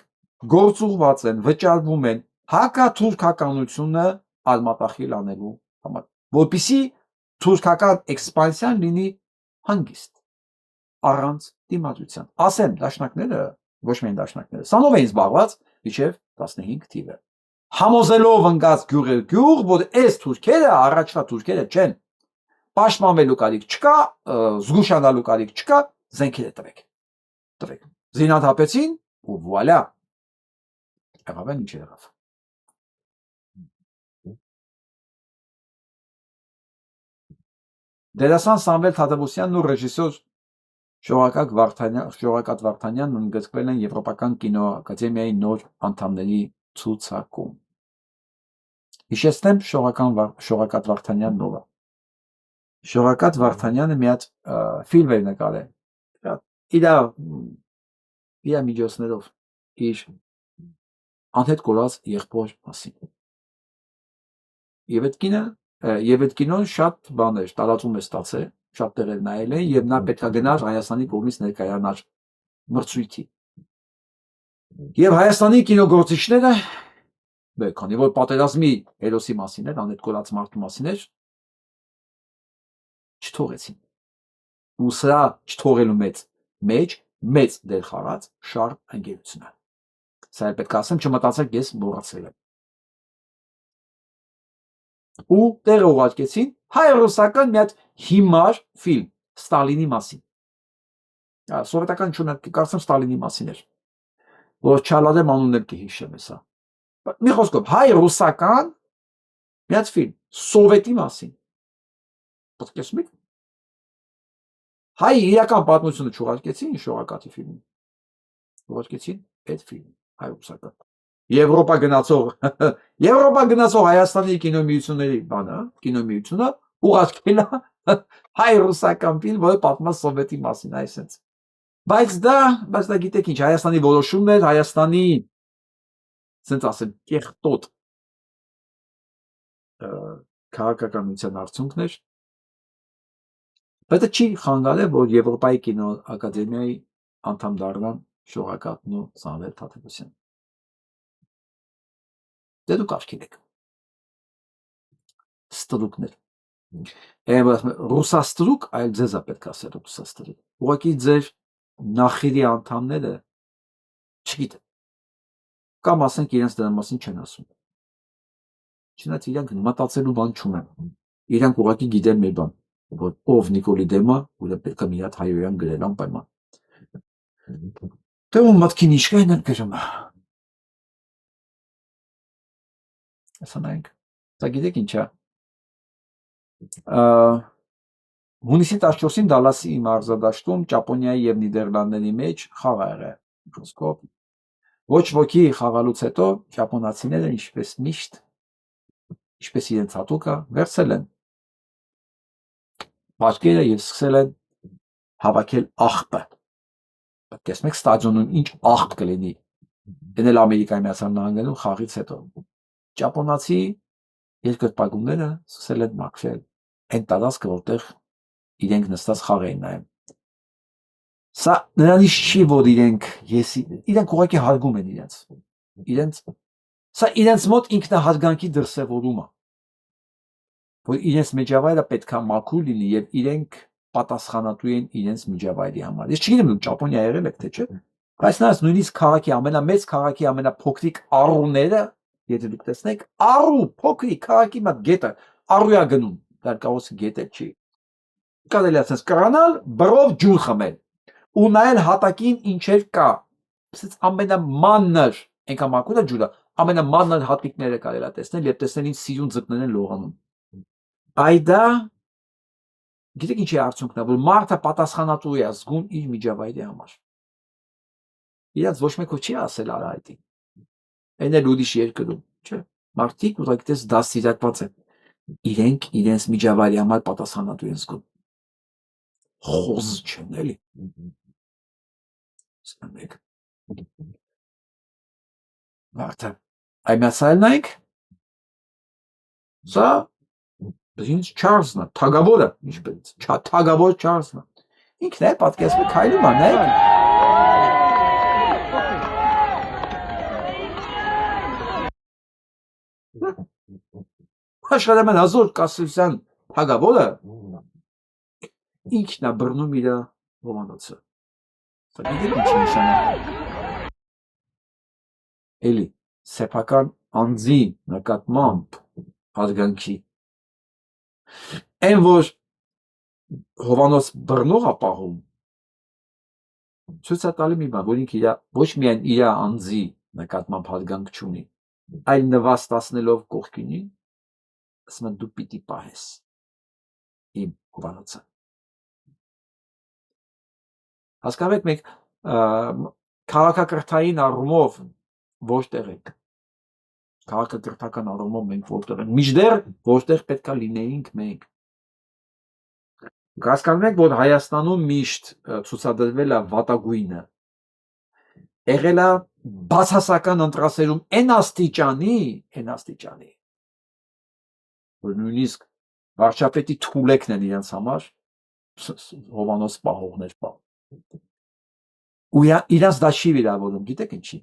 գործուղված են, վճարվում են հակաթուրքականությունը արմատախիլ անելու համար, որպեսզի թուրքական էքսպանսիան լինի հանգիստ, առանց դիմադրության։ Ասեմ, դաշնակները, ոչ միայն դաշնակները, սանով էին զբաղված մինչև 15 թիվը։ Համոզելով ընկած գյուղ, որ այս թուրքերը առաջվա թուրքերը չեն, պաշտպանվելու կարիք չկա, զգուշանալու կարիք չկա, զենքերը տվեք։ Զինաթափեցին ու վուալյա։ Եղավ են ինչ եղավ։ Դերասան Սամվել Թադևոսյանն ու ռեժիսոր Շողակաթ Վարդանյանն ընդգրկվել են Եվրոպական կինոակադեմիայի նոր անդամների ցուցակում։ Հիշեցնեմ Շողակաթ Վարդանյանն ով է։ Շողակաթ Վարդանյանը մի հատ ֆիլմ էր նկարել։ Իր միջոցներով իր անհետ կորած եղբոր մասին։ Եվ այդ կինոն շատ բաներ տարածում է ստացել, շատ տեղեր նայել են, եւ նա պետք է գնար Հայաստանի կողմից ներկայանար մրցույթի։ Եվ Հայաստանի կինոգործիչները, քանի որ պատերազմի հերոսի մասին էր, անհետ կորած մարդու մասին էր, չթողեցին։ Ու սրա չթողելու մեջ մեծ դեր խաղաց Շարլ ընկերությունը։ Սա էլ պետք է ասեմ, չմտածեք ես մոռացել եմ։ Ու տեղը ուղարկեցին հայ-ռուսական մի հատ հիմար ֆիլմ Ստալինի մասին։ Սովետական չունի, կարծեմ Ստալինի մասին էր։ Որ չալադեմ անունն էլ կհիշեմ հեսա։ Մի խոսքով հայ-ռուսական մի հատ ֆիլմ Սովետի մասին։ Պատկերացնում եք։ Հայ իրական պատմությունը չուղարկեցին Շողակաթի ֆիլմին։ Ուղարկեցին այդ ֆիլմը հայ-ռուսական։ Եվրոպա գնացող Հայաստանի կինոմիությունների բանը, կինոմիությունը ուղարկել է հայ-ռուսական ֆիլմ, որը պատմում է Սովետի մասին, այսպես։ Բայց դա գիտեք ինչ, Հայաստանի որոշումն էր, Հայաստանի, ասենք ասեմ, կեղտոտ քաղաքականության արդյունքն էր։ Բայց չի խանգարել, որ Եվրոպայի կինոակադեմիայի անդամ դառնան Շողակաթն ու Սամվել Թադևոսյանը։ Դե դուք աշկել եք։ Ստրուկներ։ Ռուսաստրուկ, այլ ձեզ է պետք ասել ռուսաստրուկ։ Ուղղակի ձեր նախիրի անդամները չգիտեն։ Կամ ասենք իրենց դրա մասին չեն ասում։ Չնայած իրանք մտածելու բան չունեն։ Իրանք ուղղակի գիտեն մեր բան, որ ով Նիկոլի դեմը, ու պետք է մի հատ հայոյան գրել անպայման։ Դե ու մտքին իշկային են գրում։ Ասանայինք։ Սա գիտեք ինչ է։ Հունիսի 14-ին Դալասի մարզադաշտում Ճապոնիայի եւ Նիդերլանդների մեջ խաղ ա եղել։ Խոսքով ոչ ոքի խաղալուց հետո ճապոնացիները ինչպես միշտ, ինչպես իրենց հատուկը, վերցել են բաժկերը եւ սկսել են հավաքել աղբը։ Տեսնում եք ստադիոնում ինչ աղբ կլինի։ Դնել Ամերիկայի Միացյալ Նահանգներում խաղից հետո։ Ճապոնացի երկրպագուները սկսել են մաքրել այն տարածքը, որտեղ իրենք նստած խաղ էին նայում։ Սա նրանից չի, որ իրենք ուղղակի հարգում են իրենց։ Սա իրենց մոտ ինքնահարգանքի դրսևորում է, որ իրենց միջավայրը պետք է մաքուր լինի եւ իրենք պատասխանատու են իրենց միջավայրի համար։ Ես չգիտեմ դուք Ճապոնիա եղել եք թե չէ, բայց նայած նույնիսկ քաղաքի ամենամեծ քաղաքի ամենափոքրիկ առուները, եթե դուք տեսնեք, առու փոքրիկ քաղաքի մոտ գետը առուя գնում, դա կարծես գետը չի։ Կարելի է ասես կրանալ, բրով ջուր խմել ու նայել հատակին ինչեր կա։ Սենց ամենամանր, այնքան մաքուր է ջուրը, ամենամանր հատիկները կարելի է տեսնել եւ տեսնել ինչ սիրուն ձկներ են լողանում։ Այդա գիտեք ինչ է արդյունքն է, որ մարդը պատասխանատու է զգում իր միջավայրի համար։ Իրաց ոչ մեկը չի ասել արա այդի։ Այն էլ ուրիշ երկրում, չէ։ Մարդիկ ուղղակի դες դաստիարակված են։ Իրենք իրենց միջավայրի համար պատասխանատու են զգում։ Խոզ չեն էլի։ Սանեք։ Մարդը այմասալն եք։ Սա Պրինց Չարլզն է, թագավորը, ինչպես, թագավոր Չարլզն է։ Ինքն է պատկերացնում քայլում է, նայեք։ Աշխարհի ամենազոր կասության թագավորը ինքն է բռնում իր հոմանոցը։ Սա գիտեք ինչ նշանակում։ Էլի, սեփական անձի նկատմամբ հարգանքի Այն որ Հովանոց բռնող է պահում, ցույց է տալի մի բան, որ ինքը ոչ միայն իր անձի նկատմամբ հարգանք չունի, այլ նվաստացնելով կողքինին, ասում են դու պիտի պահես իմ Հովանոցը։ Հասկանում եք մենք քաղաքակրթային առումով որտեղ ենք։ Քաղաքակրթական առումով մենք որտեղ ենք։ Մինչդեռ որտեղ պետք է լինեինք մենք։ Հասկանում եք, որ Հայաստանում միշտ ցուցադրվել է վատագույնը։ Եղել է բացասական ընտրասերում այն աստիճանի, որ նույնիսկ վարչապետի թուլեկն են իրենց համար Հովանոց պահողներ պահ։ Ու իրաց դա չի վիրավորում, գիտեք ինչի։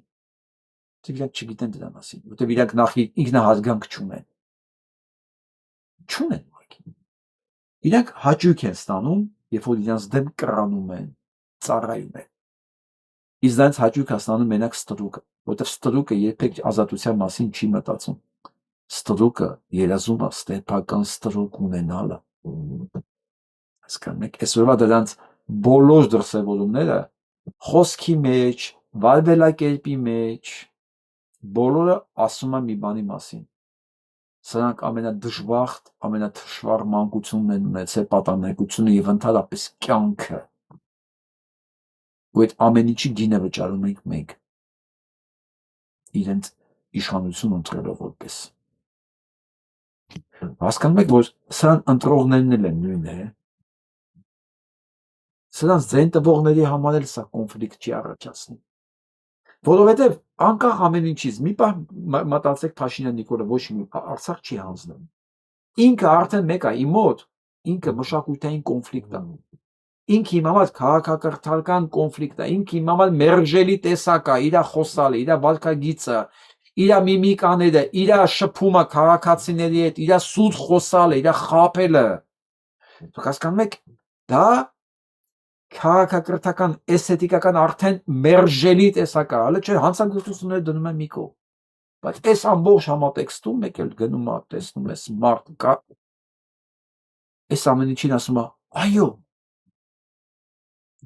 Իրանք չգիտեն դրա մասին, որտեղ իրանք նախ ինքնահարգանք չունեն։ Չունեն ուղղակի։ Իրանք հաճույք են ստանում, երբ որ իրանց դեմ կռանում են, ծառայում են։ Իսկ դրանց հաճույք է ստանում մենակ ստրուկը, որտեղ ստրուկը երբեք ազատության մասին չի մտածում։ Ստրուկը երազում է ստեփական ստրուկ ունենալը։ Հասկանում եք, այսօրվա դրանց բոլոր դրսևորումները խոսքի մեջ, վարվելակերպի մեջ բոլորը ասում են մի բանի մասին։ Սրանք ամենադժվախտ, ամենաթշվառ մանկությունն են ունեցել պատանեկությունը եւ ընդհանրապես կյանքը։ Ու այդ ամեն ինչի գինը վճարում ենք մենք։ Իրենց իշխանություն ընտրելով որպես։ Հասկանում եք, որ սրան ընտրողներն են նույնը։ Սրանց ձեն տվողների համար էլ սա կոնֆլիկտ չի առաջացնում։ Որովհետև անկախ ամեն ինչից մի բան մտածեք Փաշինյան Նիկոլը ոչ մի Արցախ չի հանձնում։ ինքը արդեն մեկ է իմ մոտ, ինքը մշակութային կոնֆլիկտ է, ինքը իմ համար քաղաքակրթական կոնֆլիկտ է, ինքը իմ համար մերժելի տեսակ է, իր խոսալը, իր վարքագիծը, իր միմիկաները, իր շփումը քաղաքացիների հետ, իր սուտ խոսալը, իր խաբելը։ Դուք հասկանում եք, դա քաղաքակրթական, էսթետիկական արդեն մերժելի տեսակ է, հələ չէ, հանցագործությունները դնում են մի կողմ, բայց այս ամբողջ համատեքստում մեկ էլ գնում է, տեսնում ես մարդ կա, այս ամեն ինչին ասում է, այո,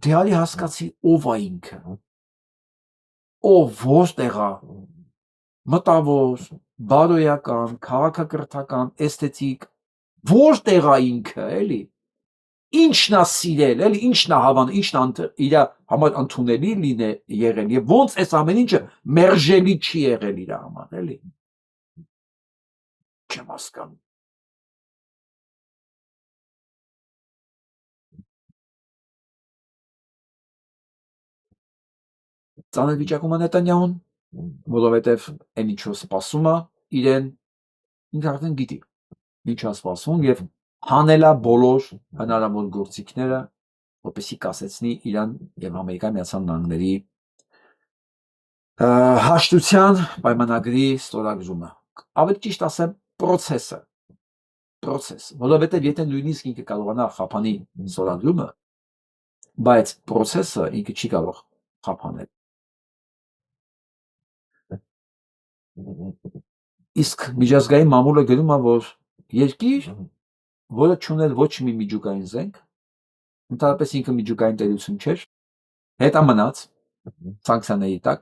դե արի հասկացի ով է ինքը, ով որտեղ է, մտավոր, բարոյական, քաղաքակրթական, էսթետիկ, որտեղ է ինքը, էլի, ինչն է սիրել, էլի, ինչն է հավանել, ինչն է իր համար ընդունելի եղել եւ ոնց այս ամեն ինչը մերժելի չի եղել իր համար, էլի։ Չեմ հասկանում։ Ծանր վիճակում է Նետանյահուն, որովհետև այն ինչը սպասում է իրեն, ինքը արդեն գիտի, ինչ է սպասում եւ հանելա բոլոր հնարավոր գործիքները, որպեսզի կասեցնի Իրան եւ Ամերիկայի Միացյալ Նահանգների հաշտության պայմանագրի ստորագրումը։ Ավելի ճիշտ ասեմ, process, որովհետև եթե նույնիսկ ինքը կարողանա խափանի ստորագրումը, բայց process-ը ինքը չի կարող խափանել։ Իսկ միջազգային մամուլը գրում է, որ երկիր, որը չուներ ոչ մի միջուկային զենք, ընդհանրապես ինքը միջուկային տերություն չէր, հետա մնաց սանկցիաների տակ,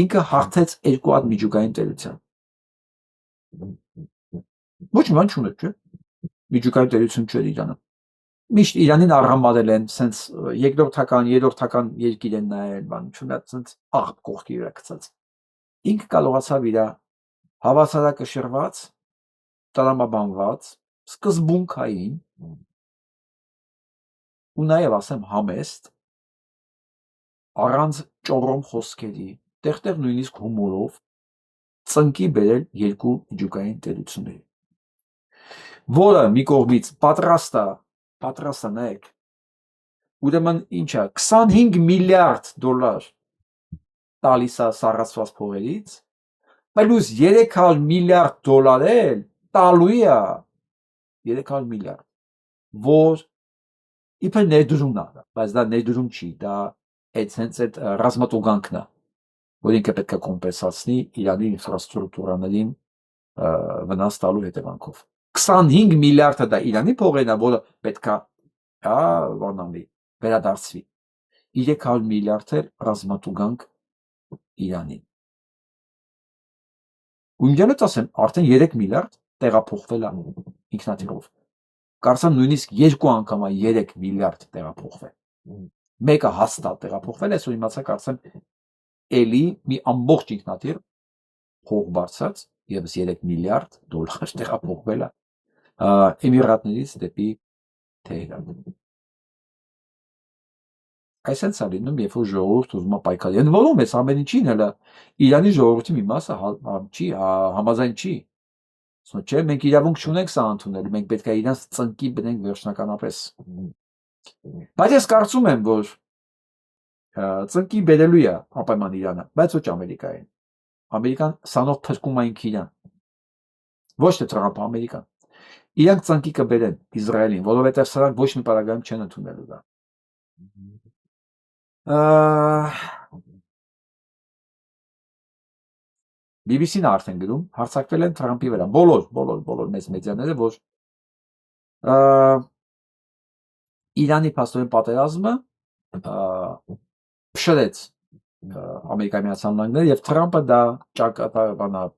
ինքը հաղթեց երկու հատ միջուկային տերության։ Ոչ մի բան չուներ, չէ՞։ Միջուկային տերություն չէր Իրանը։ Միշտ Իրանին առհամարել են, սենց երկրորդական, երրորդական երկիր են նայել, բան չունա, սենց աղբ կողքի վրա գցած։ Ինքը կարողացավ իր հավասարակշռված, տրամաբանված, սկզբունքային ու նաև ասեմ համեստ, առանց ճորոմ խոսքերի, տեղ-տեղ նույնիսկ հումորով ծնկի բերել երկու միջուկային տերությունների, որը մի կողմից պատրաստ է նայեք, ուրեմն ինչա 25 միլիարդ դոլար տալիս է սառացված փողերից, պլյուս 300 միլիարդ դոլար էլ տալու է 300 միլիարդ, որ իբր ներդրումն է, բայց դա ներդրում չի, դա հենց այդ ռազմատուգանքն է, որ ինքը պետք է կոմպենսացնի Իրանի ինֆրաստրուկտուրաներին վնաս տալու հետևանքով։ 25 միլիարդը դա Իրանի փողերն է, որը պետք է վերադարձվի։ 300 միլիարդ էլ ռազմատուգանք Իրանին։ Ու ինձանից ասեմ, արդեն 3 միլիարդ տեղափոխվել է ինքնաթիռով։ Կարծեմ նույնիսկ 2 անգամ 3 միլիարդ տեղափոխվել։ Մեկը հաստատ տեղափոխվել է, այսօր իմացա կարծեմ էլի մի ամբողջ ինքնաթիռ փող բարձած եւս 3 միլիարդ դոլար տեղափոխվել է Էմիրատներից դեպի Թեհրան։ Այսպես է լինում, երբ որ ժողովուրդ ուզում է պայքարի։ Ընդ որում, այս ամեն ինչին հələ Իրանի ժողովրդի մի մասը համաձայն չի։ Չէ, մենք իրավունք չունենք սա ընդունել, մենք պետք է իրանց ծնկի բնենք վերջնականապես։ Բայց ես կարծում եմ, որ ծնկի բերելու է ապայման Իրանը, բայց ոչ Ամերիկային։ Ամերիկան սանով փրկում է ինքը իրան։ Ոչ թե Թրամփը, Ամերիկան։ Իրանք ծնկի կբերեն Իսրայելին, որովհետև սրանք ոչ մի պարագայում չեն ընդունելու դա։ BBC-ն արդեն գրում, հարձակվել են Թրամփի վրա, բոլոր մեծ մեդիաները, որ Իրանի փաստորեն պատերազմը փշրեց Ամերիկայի Միացյալ Նահանգները եւ Թրամփը դա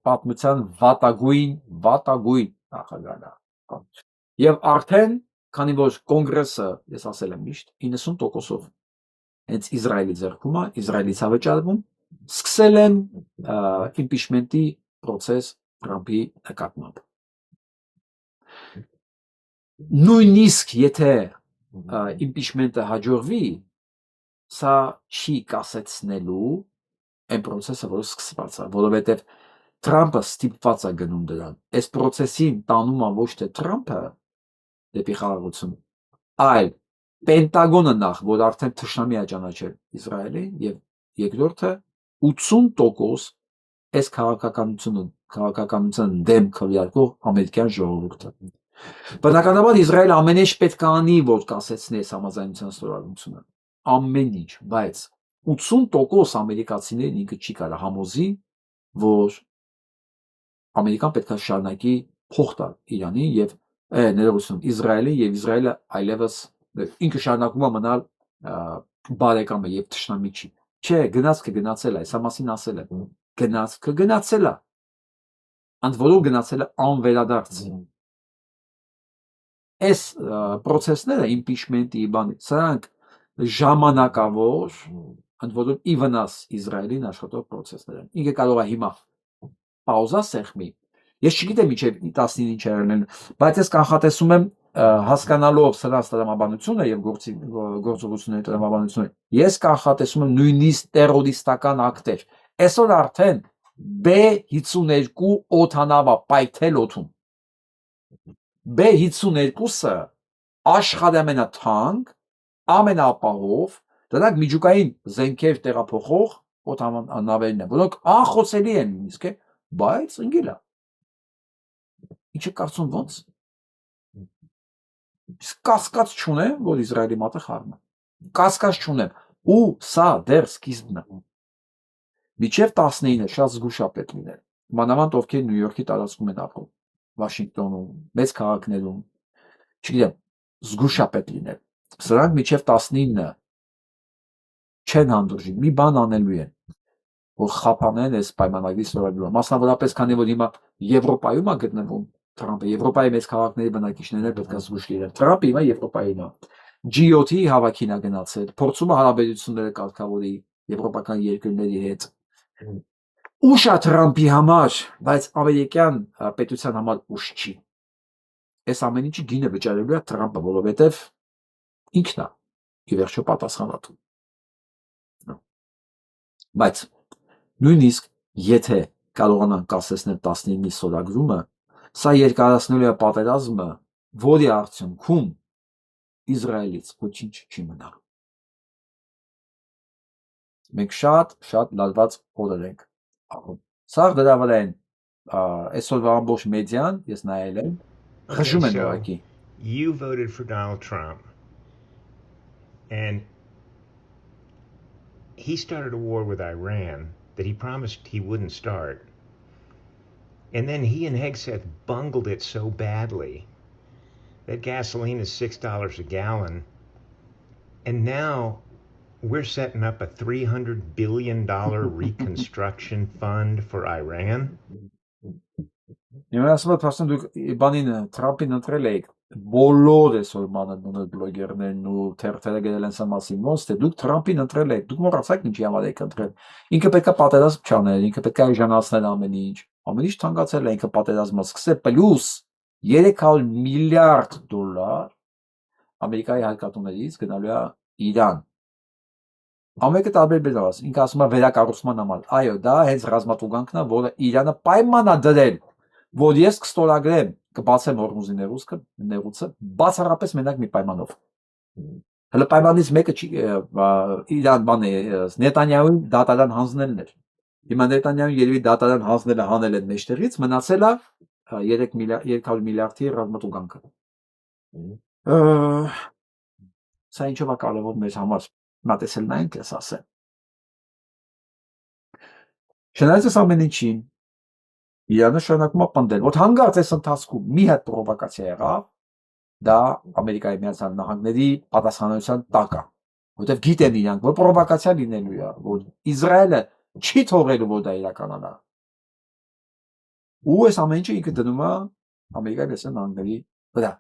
պատմության վատագույն նախագահն է։ Եվ արդեն, քանի որ կոնգրեսը, ես ասել եմ միշտ, 90%-ով հենց Իսրայելի ձեռքում է, Իսրայելից է վճարվում, սկսել են impeachment-ի process Թրամփի նկատմամբ։ Նույնիսկ եթե impeachment-ը հաջողվի, սա չի կասեցնելու այն process-ը, որը սկսված է, որովհետև Թրամփը ստիպված է գնում դրան։ Այս process-ին տանում է ոչ թե Թրամփը դեպի խաղաղություն, այլ Պենտագոնը նախ, որ արդեն թշնամի է ճանաչել Իսրայելին, եւ երկրորդը 80% այս քաղաքականության դեմ քվեարկող ամերիկյան ժողովուրդը։ Բնականաբար Իսրայելը ամեն ինչ պետք է անի, որ կասեցնի այս համաձայնության ստորագրությունը։ Ամեն ինչ, բայց 80% ամերիկացիներին ինքը չի կարող համոզի, որ Ամերիկան պետք է շարունակի փող տալ Իրանին եւ ներողություն Իսրայելին եւ Իսրայելը այլևս ինքը շարունակում է մնալ բարեկամը եւ թշնամի չի։ Չէ, գնացքը գնացել է, այս մասին ասել է։ Գնացքը գնացել է։ Անդ որով գնացել է անվերադարձ։ Այս process-ները impeachment-ի բանի, սրանք ժամանակավոր, անդ որով ի վնաս Իսրայելին աշխատող process-ներ են։ Ինքը կարող է հիմա պաուզա սեղմի։ Ես չգիտեմ ինչեւ 19 ինչ եղել են, բայց ես կանխատեսում եմ հասկանալով սրանց տրամաբանությունը եւ գործողությունների տրամաբանությունը, ես կանխատեսում եմ նույնիսկ terroristական ակտեր։ Այսօր արդեն B-52 օդանավը պայթել օդում։ B-52-ը աշխարհի ամենաթանկ, ամենաապահով, դրանք միջուկային զենքեր տեղափոխող օդանավերն են, որոնք անխոցելի են նույնիսկ, բայց ընկել է։ Ինչը կարծում ոնց։ Կասկած չունեմ, որ Իսրայելի մատը խառն է։ Կասկած չունեմ։ Ու սա դեռ սկիզբն է։ Մինչև 19-ը շատ զգուշապետ լինել։ Մանավանդ ովքեր Նյու Յորքի տարածքում են ապրում, Վաշինգտոնում, մեծ քաղաքներում, չգիտեմ, զգուշապետ լինել։ Սրանք մինչև 19-ը չեն հանդուրժի, մի բան անելու են, որ խափանեն այս պայմանագրի ստորագրումը։ Մասնավորապես, քանի որ հիմա Եվրոպայում է գտնվում Թրամփը, Եվրոպայի մեծ քաղաքների բնակիչներն պետք է զգուշ լինեն։ Թրամփը հիմա Եվրոպայում է։ G7-ի հավաքին է գնացել, փորձում է հարաբերությունները կարգավորի եվրոպական երկրների հետ։ Ուշ է Թրամփի համար, բայց ամերիկյան պետության համար ուշ չի։ Այս ամեն ինչի գինը վճարելու է Թրամփը, որովհետև ինքն է ի վերջո պատասխանատու։ Բայց նույնիսկ եթե կարողանան կասեցնել 19-ի ստորագրումը, սա երկարացնելու է պատերազմը, որի արդյունքում Իսրայելից ոչինչ չի մնալ։ Մենք շատ լարված օրեր ենք ապրում։ Սա դրա վրա են այսօրվա ամբողջ մեդիան, ես նայել եմ, խշում են ուղղակի։ You voted for Donald Trump and he started a war with Iran that he promised he wouldn't start. And then he and Hegseth bungled it so badly that gasoline is $6 a gallon. And now we're setting up a $300 billion reconstruction fund for Iran. Ես ասում եմ, դուք բանին Թրամփին ընտրել եք, բոլոր այսօր մանրամասն բլոգերներն ու թերթերը գրել են սա մասին, ոնց թե դուք Թրամփին ընտրել եք, դուք մոռացաք ինչի համար եք ընտրել։ Ինքը պետքա պատերազմ չաներ, ինքը պետքա էժանացնել ամեն ինչ թանկացել է, ինքը պատերազմը սկսել, պլյուս 300 միլիարդ դոլար Ամերիկայի հարկատուներից գնալու է Իրան։ Ամերիկը տարբեր բերած, ինքը ասում է վերակառուցման համար։ Այո, դա հենց ռազմատուգանքն է, որը Իրանը պայման է դրել, որ ես կստորագրեմ, կբացեմ Հորմուզի նեղուցը, բացառապես մենակ մի պայմանով։ Հələ պայմանից մեկը չի Իրան բան է Նետանյահուին դատարան հանձնելն էր։ Հիմա Նետանյահուն երևի դատարան հանձնելը հանել են մեջտեղից, մնացել է 300 միլիարդի ռազմատուգանքը։ Սա ինչով է կարևոր մեր համար մտածել նայենք ես ասեմ։ Չնայած ամեն ինչին Իրանը շարունակում է պնդել, որ հանգարց այս ընթացքում մի հատ պրովոկացիա եղավ, դա Ամերիկայի Միացյալ Նահանգների պատասխանատվության տակ է, որովհետև գիտեն իրանք, որ պրովոկացիա լինելու է, որ Իսրայելը չի թողելու, որ դա իրականանա։ Ու այս ամեն ինչը ինքը դնում է Ամերիկայի Միացյալ Նահանգների վրա։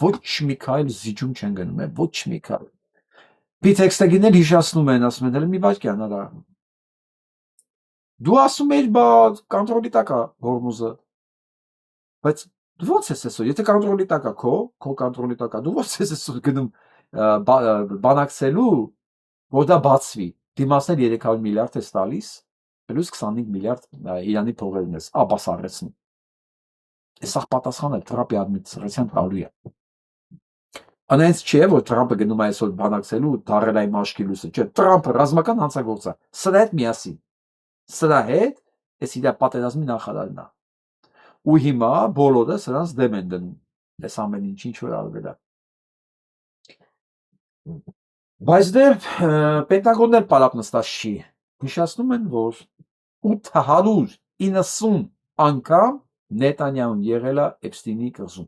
Ոչ մի քայլ զիջում չեն գնում, ոչ մի քայլ։ Պիտեքստագիներ հիշացնում են, ասում են, մի վայրկյան արա։ Դու ասում ես, բա կոնտրոլի տակ է Հորմուզը։ Բայց դու ո՞նց ես այսօր, եթե կոնտրոլի տակ է քո կոնտրոլի տակ է, դու ո՞նց ես այսօր գնում բանակցելու, որ դա բացվի։ Դիմացնել 300 միլիարդ ես տալիս, Plus 25 միլիարդ Իրանի փողերն ես Աբաս արեցին։ Սա պատասխանը Թրամփի ադմինիստրացիան տալու է։ Անենց չէ, որ Թրամփը գնում է այսօր բանակցելու դարել այ մաշկի լույսը, չէ, Թրամփը ռազմական հանցագործ է, սրա հետ միասին։ Սրա հետ էս իր պատերազմի նախարարն է։ Ու հիմա բոլորը սրանց դեմ են դնում։ Այս ամեն ինչ որ արվել է։ Բայց դե Պենտագոնն էլ պարապ նստած չի։ Հիշեցնում են, որ 890 անգամ Նետանյահուն եղել է Էփստինի կղզում։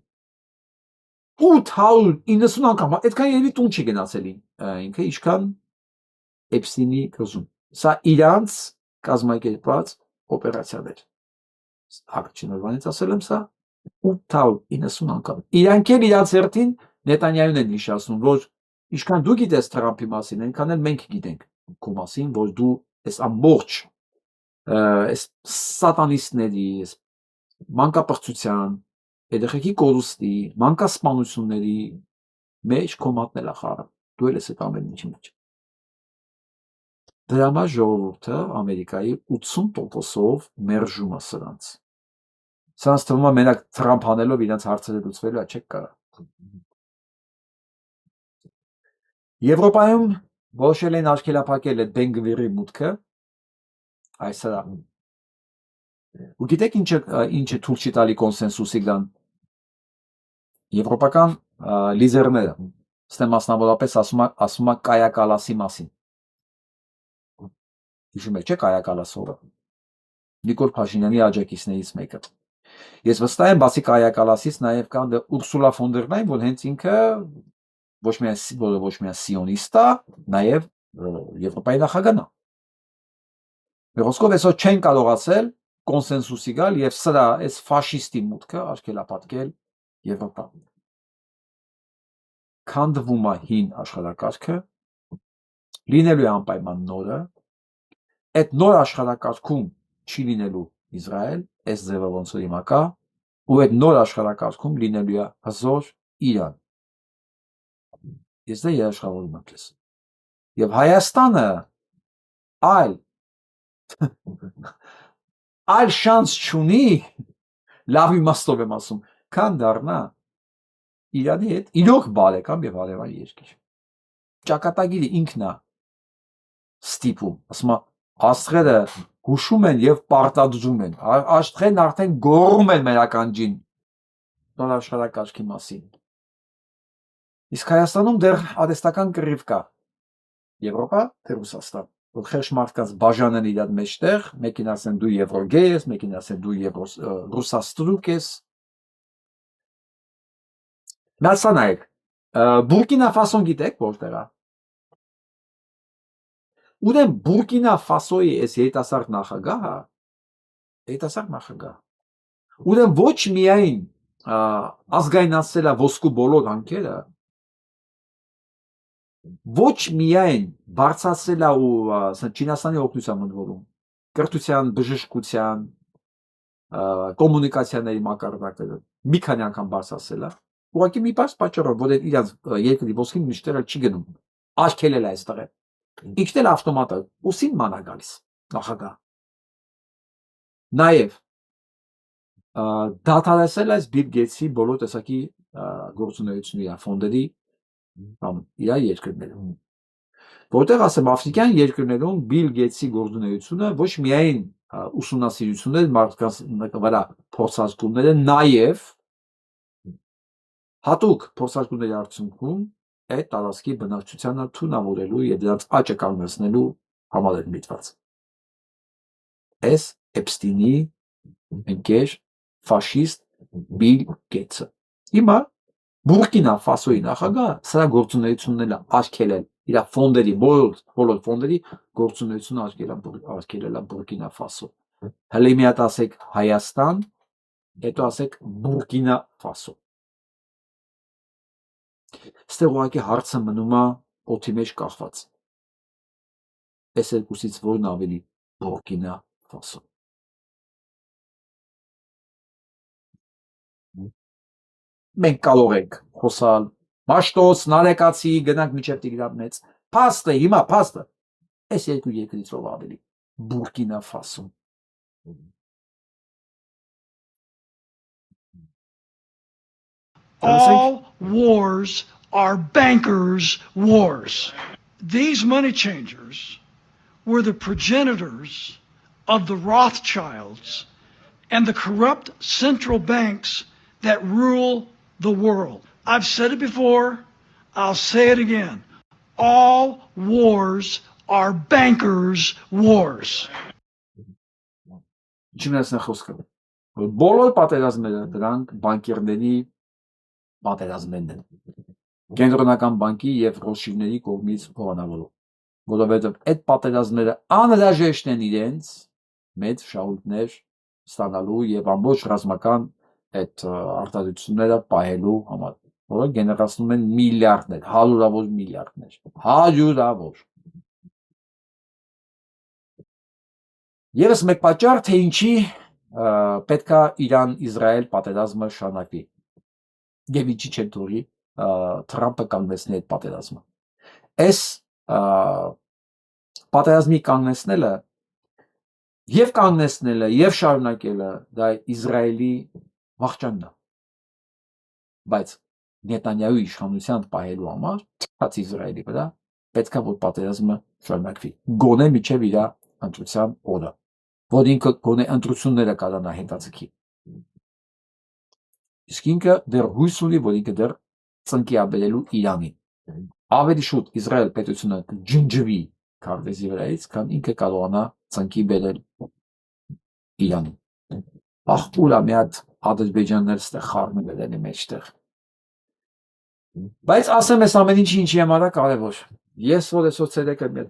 890 անգամ, այդքան երևի տուն չի գնացել ինքը, ինչքան Էփստինի կղզում։ Սա իրանց կազմակերպած օպերացիաներ։ Առաջինովանից ասել եմ սա 890 անգամ։ Իրանք էլ իրաց հերթին Նետանյահուն են հիշեցնում, որ ինչքան դու գիտես Թրամփի մասին, այնքան էլ մենք գիտենք քո մասին, որ դու այս ամբողջ այս սատանիստների, այս մանկապղծության, երեխեքի կորուստի, մանկասպանությունների մեջ քո մատնել է խառը։ Դու էլ ես այդ ամեն ինչի մեջ։ Դրա համար ժողովուրդը Ամերիկայի 80%-ով մերժում է սրանց։ Սրանց թվում է մենակ Թրամփ անելով իրենց հարցերը լուծվելու է, չեք կարա։ Եվրոպայում որոշել են արգելափակել այդ Բեն-Գվիրի մուտքը, այս սրա։ Ու գիտեք ինչը թույլ չի տալի կոնսենսուսի գան եվրոպական լիդերները, ստե մասնավորապես ասում է Կայա Կալասի մասին։ Հիշում եք, չէ՞ Կայա Կալասը Նիկոլ Փաշինյանի աջակիցներից մեկը։ Ես վստահ եմ, բացի Կայա Կալասից նաև կան Ուրսուլա ֆոն դեր Լայն, որ հենց ինքը ոչ միայն սիոնիստ է, նաև Եվրոպայի նախագահն է։ Մեղոսկով այսօր չեն կարողացել կոնսենսուսի գալ եւ սրա այս ֆաշիստի մուտքը արգելափակել Եվրոպա։ Քանդվում է հին աշխարհակարգը, լինելու է անպայման նորը, այդ նոր աշխարհակարգում չի լինելու Իսրայել, այս ձևը ոնց որ հիմա կա, ու այդ նոր աշխարհակարգում լինելու է հզոր Իրան։ Ես դա երաշխավորում եմ քեզ։ Եվ Հայաստանը այլ շանս չունի, լավ իմաստով եմ ասում, քան դառնա Իրանի հետ իրոք բարեկամ եւ հարևան երկիր։ Ճակատագիրը ինքն է ստիպում, ասում է աստղերը հուշում են եւ պարտադրում են, աստղերն արդեն գոռում են մեր ականջին նոր աշխարհակարգի մասին։ Իսկ Հայաստանում դեռ արհեստական կռիվ կա։ Եվրոպա, թե Ռուսաստան, որ խեղճ մարդկանց բաժանեն իրար մեջտեղ, մեկին ասեն դու եվրոգե ես, մեկին ասեն դու ռուսաստրուկ ես։ Նացա նայեք, Բուրկինա Ֆասոն գիտեք որտեղ է։ Ուրեմն Բուրկինա Ֆասոյի այս երիտասարդ նախագահը, ուրեմն ոչ միայն ազգայնացրել է ոսկու բոլոր հանքերը, ոչ միայն բարձրացրել է ու Չինաստանի օգնությամբ ընդորում կրթության, բժշկության, կոմունիկացիաների մակարդակները մի քանի անգամ բարձրացրել է, ուղղակի մի բաց պատճառով, որ իրաց երկրի ոսկին միշտ չի գնում, արգելել է այստեղ։ Իջնել էլ ավտոմատը ուսին մանա գալիս նախագահ։ Նաև դադարեցել այս Բիլ Գեյթսի բոլոր տեսակի գործունեությունների ֆոնդերի իր երկրներում։ Որտեղ ասեմ, աֆրիկյան երկրներում Բիլ Գեյթսի գործունեությունը ոչ միայն ուսումնասիրություններ, մարդկանց վրա փորձարկումները, նաև հատուկ փորձարկումների արդյունքում այդ տարածքի բնակչությանը թունավորելու եւ դրանց աճը կանգնեցնելու համար էր միտված։ Այս Էփստինի ընկեր ֆաշիստ Բիլ Գեյթսը։ Հիմա Բուրկինա Ֆասոյի նախագահը սրա գործունեությունն է արգելել, իր ֆոնդերի, բոլոր ֆոնդերի գործունեությունը արգելել է Բուրկինա Ֆասո։ Հələ մի հատ ասեք Հայաստան, հետո ասեք Բուրկինա Ֆասո։ Ստեղ ուղղակի հարցը մնում է օդի մեջ կախված։ Այս երկուսից որն ավելի Բուրկինա Ֆասո։ Մենք կարող ենք խոսալ Մաշտոց, Նարեկացի, գնանք միջև Տիգրան մեծ։ Փաստը, հիմա փաստը։ Այս երկու երկրից ով ավելի։ Բուրկինա Ֆասո։ All wars are bankers' wars. These money changers were the progenitors of the Rothschilds and the corrupt central banks that rule the world. I've said it before, I'll say it again. All wars are bankers' wars. Ինչնեսն է խոսքը։ Բոլոր պատերազմները դրանք բանկերների պատերազմներն են։ Կենտրոնական բանկի եւ ռոշիլների կողմից հովանավորող։ Որովհետեւ այդ պատերազմները անհրաժեշտ են իրենց մեծ շահույթներ ստանալու եւ ամբողջ ռազմական այդ արտադրությունները պահելու համար, որը գեներացնում են միլիարդներ, հարյուրավոր միլիարդներ, հարյուրավոր։ Եվս մեկ պատճառ, թե ինչի պետքա Իրան-Իսրայել պատերազմը շարունակվի։ Եվ ինչի չէ թողի Թրամփը կանգնեցնի այդ պատերազմը։ Այս պատերազմի կանգնեցնելը եւ կանգնեցնելը եւ շարունակելը դա Իսրայելի վախճանն է։ Բայց Նետանյահուի իշխանության պահելու համար, բաց Իսրայելի վրա, պետքա որ պատերազմը շարունակվի։ Գոնե միջև իր ընտրության օրը, որ ինքը գոնե ընտրությունները կարողանա հետաձգի։ Իսկ ինքը դեռ հույս ունի, որ ինքը դեռ ծնկի աբերելու Իրանին։ Ավելի շուտ Իսրայել պետությունը ջնջվի քարտեզի վրայից, քան ինքը կարողանա ծնկի բերել Իրանին։ Ախպուլա մի հատ Ադրբեջաններ ստեղ խառնել են մեջտեղ։ Բայց ասեմ ես ամեն ինչի համար է կարևոր։ Ես որ այսօր ցերեկը մի հատ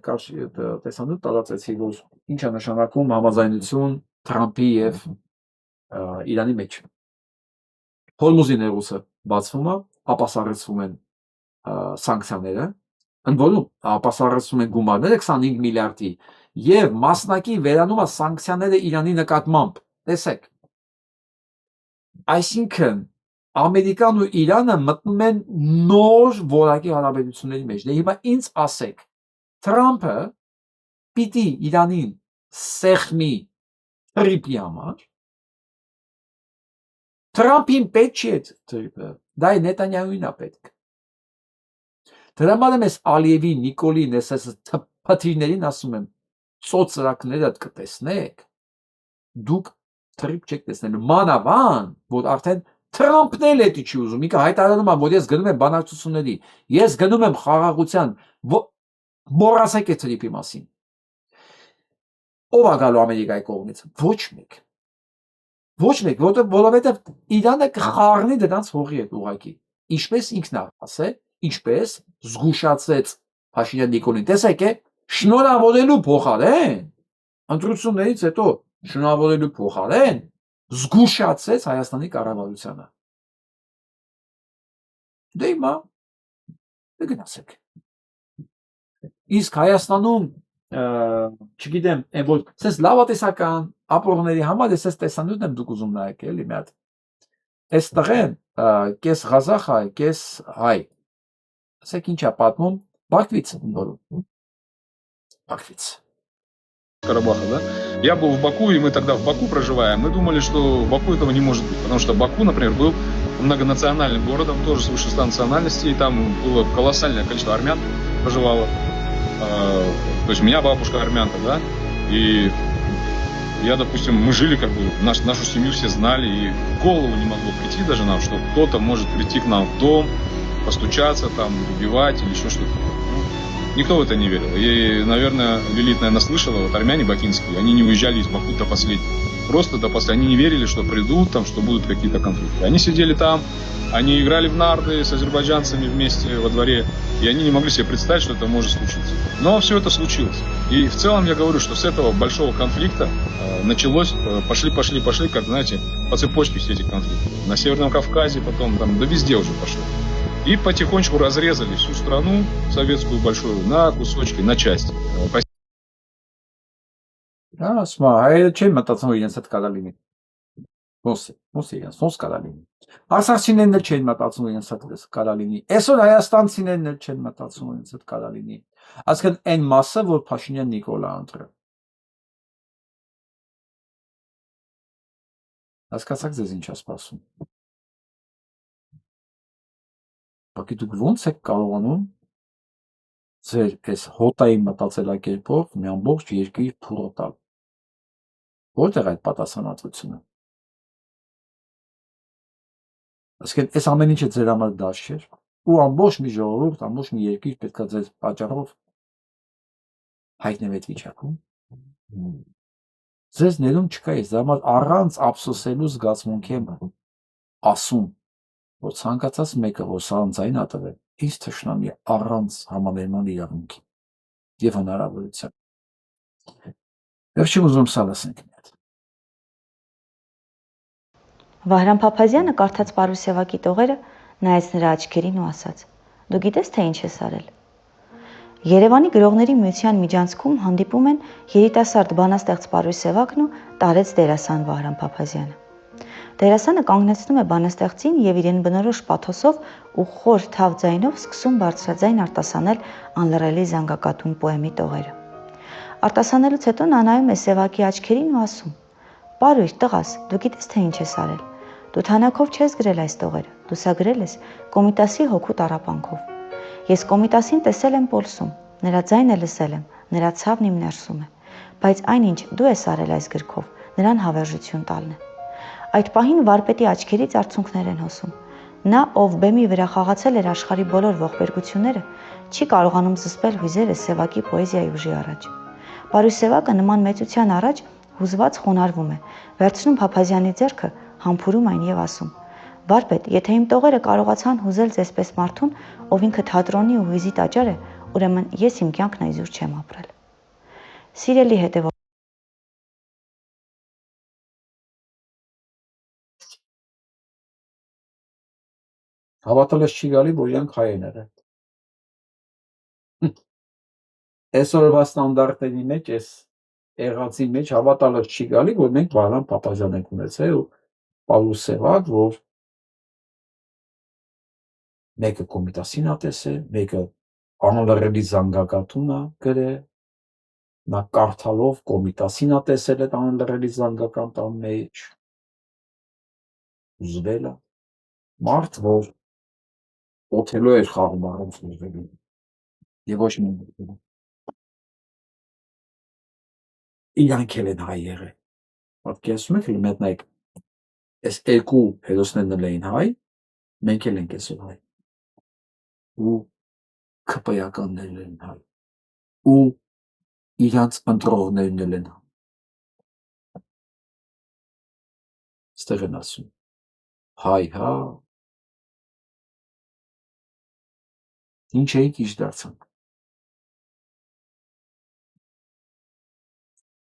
տեսանյութ տարածեցի, որ ինչ է նշանակում համաձայնություն Թրամփի եւ Իրանի մեջ։ Հորմուզի նեղուցը բացվում է, ապասարեցվում են սանկցիաները, ընդ որում ապասարեցվում են գումարները 25 միլիարդի եւ մասնակի վերանում է սանկցիաները Իրանի նկատմամբ։ Տեսեք։ Այսինքն Ամերիկան ու Իրանը մտնում են նոր որակի հարաբերությունների մեջ։ Դե հիմա ինձ ասեք, Թրամփը պիտի Իրանին սեղմի տրիպի համար։ Թրամփին պետք չի այդ տրիպը, դա է Նետանյահուին է պետք։ Դրա համար եմ ես Ալիևի, Նիկոլին, ես փթիրներին ասում եմ, ծոծրակները կտեսնեք, դուք տրիպ չեք տեսնելու, մանավան, որ արդեն Թրամփն էլ էդի չի ուզում, ինքը հայտարարում է, որ ես գնում եմ բանակցությունների, ես գնում եմ խաղաղության, մոռացեք այդ տրիպի մասին։ Ով է գալու Ամերիկայի կողմից։ Ոչ մեկ, որովհետև Իրանը կխառնի դրանց հողի հետ ուղղակի։ Ինչպես ինքն է ասել, ինչպես զգուշացրեց Փաշինյան Նիկոլին, տեսեք է, շնորհավորելու փոխարեն, ընտրություններից հետո շնորհավորելու փոխարեն զգուշացրեց Հայաստանի կառավարությանը։ Դե հիմա գնացեք։ Իսկ Հայաստանում, չգիտեմ, այն որ սենց լավատեսական ապրողների համար ես տեսանյութ եմ դուք ուզում նայեք էլի մի հատ։ Այս տղեն կես ղազախ է, կես հայ։ Ասեք ինչ է պատմում Բաքվից, Бաքվից։ Карабаха, да? Я был в Баку, и мы тогда в Баку проживаем. Мы думали, что в Баку этого не может быть, потому что Баку, например, был многонациональным городом, тоже свыше 100 национальностей, и там было колоссальное количество армян проживало. То есть у меня бабушка армянка, да? И я, допустим, мы жили как бы, нашу семью все знали, и в голову не могло прийти даже нам, что кто-то может прийти к нам в дом, постучаться, там, убивать или еще что-то. Никто в это не верил. И, наверное, Лилит, слышала, вот армяне бакинские, они не уезжали из Баку до последнего. Просто до последнего. Они не верили, что придут, там, что будут какие-то конфликты. Они сидели там, они играли в нарды с азербайджанцами вместе во дворе, и они не могли себе представить, что это может случиться. Но все это случилось. И в целом я говорю, что с этого большого конфликта началось, пошли, как, знаете, по цепочке все эти конфликты. На Северном Кавказе, потом, там, да везде уже пошло. И потихонечку разрезали всю страну советскую большую на кусочки, на части. Ասմա, հայերը չեն մտածում իրենց հետ կարա լինի։ Ոնց իրենց կարա լինի։ Արցախցիներն էլ չեն մտածում իրենց հետ կարա լինի։ Այսօր հայաստանցիներն էլ չեն մտածում իրենց հետ կարա լինի։ Այսինքն այն մասը, որ Փաշինյան Նիկոլը ընտրել։ Հասկացաք ձեզ ինչ է սպասում։ Բակի դուք ո՞նց եք կարողանում ձեր այս հոտայի մտածելակերպով մի ամբողջ երկիր փուռ տալ։ Որտեղ է այդ պատասխանատվությունը։ Այսինքն այս ամեն ինչը ձեր համար դաշ չէր, ու ամբողջ մի ժողովուրդ, ամբողջ մի երկիր պետք է ձեր պատճառով հայտնվի այդ վիճակում։ Ձեզ ներում չկա, ես դրա համար առանց ափսոսելու զգացմունքի եմ ասում, որ ցանկացած մեկը, որ սրան ձայն ա տվել, ինձ թշնամի առանց համաներման իրավունքի եւ հնարավորության։ Վերջին ուզում սա լսենք մի հատ։ Վահրամ Փափազյանը կարդաց Պարուսևակի տողերը, նայեց նրա աչքերին ու ասաց. «Դու գիտես, թե ինչ ես արել»։ Երևանի գրողների միության միջանցքում հանդիպում են երիտասարդ բանաստեղծ Պարուսևակն ու տարեց դերասան Վահրամ Փափազյանը։ Դերասանը կանգնեցնում է բանաստեղծին եւ իրեն բնորոշ պաթոսով ու խոր թավ ձայնով սկսում բարձրաձայն արտասանել անլռելի զանգակատուն պոեմի տողերը։ Արտասանելուց հետո նա նայում է Սևակի աչքերին ու ասում. «Պարույր, տղաս, դու գիտես, թե ինչ ես արել։ Դու թանաքով չես գրել այս տողերը, դու սա գրել ես Կոմիտասի հոգու տառապանքով։ Ես Կոմիտասին տեսել եմ Պոլսում, նրա ձայնը լսել եմ, նրա ցավն իմ ներսում է, բայց այնինչ դու ես արել այս գրքով, նրան հավերժություն տալն է»։ Այդ պահին վարպետի աչքերից արցունքներ են հոսում։ Նա, ով բեմի վրա խաղացել էր աշխարհի բոլոր ողբերգությունները, չի կարողանում զսպել հույզերը Սևակի պոեզիայի ուժի առաջ։ Պարուսևակը նման մեծության առաջ հուզված խոնարհվում է, վերցնում Փափազյանի ձեռքը, համբուրում այն եւ ասում. «Վարպետ, եթե իմ տողերը կարողացան հուզել ձեզպես մարդուն, ով ինքը թատրոնի ու հույզի տաճար է, ուրեմն ես իմ կյանքն այզուր չեմ ապրել»։ Սիրելի հետևող Հավատալս չի գալի, որ իրանք հայ են եղել։ Այսօրվա ստանդարտների մեջ, այս եղածի մեջ հավատալս չի գալի, որ մենք Վահրամ Փափազյան ենք ունեցել ու Պարուսևակ, որ մեկը Կոմիտասին ա տեսել, մեկը անլռելի զանգակատուն ա գրել, նա կարդալով Կոմիտասին ա տեսել այդ անլռելի զանգակատան մեջ, ուզվել ա, մարդ, որ Օթելո էր խաղում առանց ուզվելու, եւ ոչ մի ուզվելու։ Իրանք էլ են հայ եղել։ Պատկերացնում եք, մետնայք, այս երկու հերոսներն էլ էին հայ, մենք էլ ենք այսօր հայ։ Ու ԿՊ-ականներն են հայ։ Ու իրանց ընտրողներն էլ են հայ։ Ստեղ են ասում, հայ, հա, ինչ էիք, ինչ դարձանք։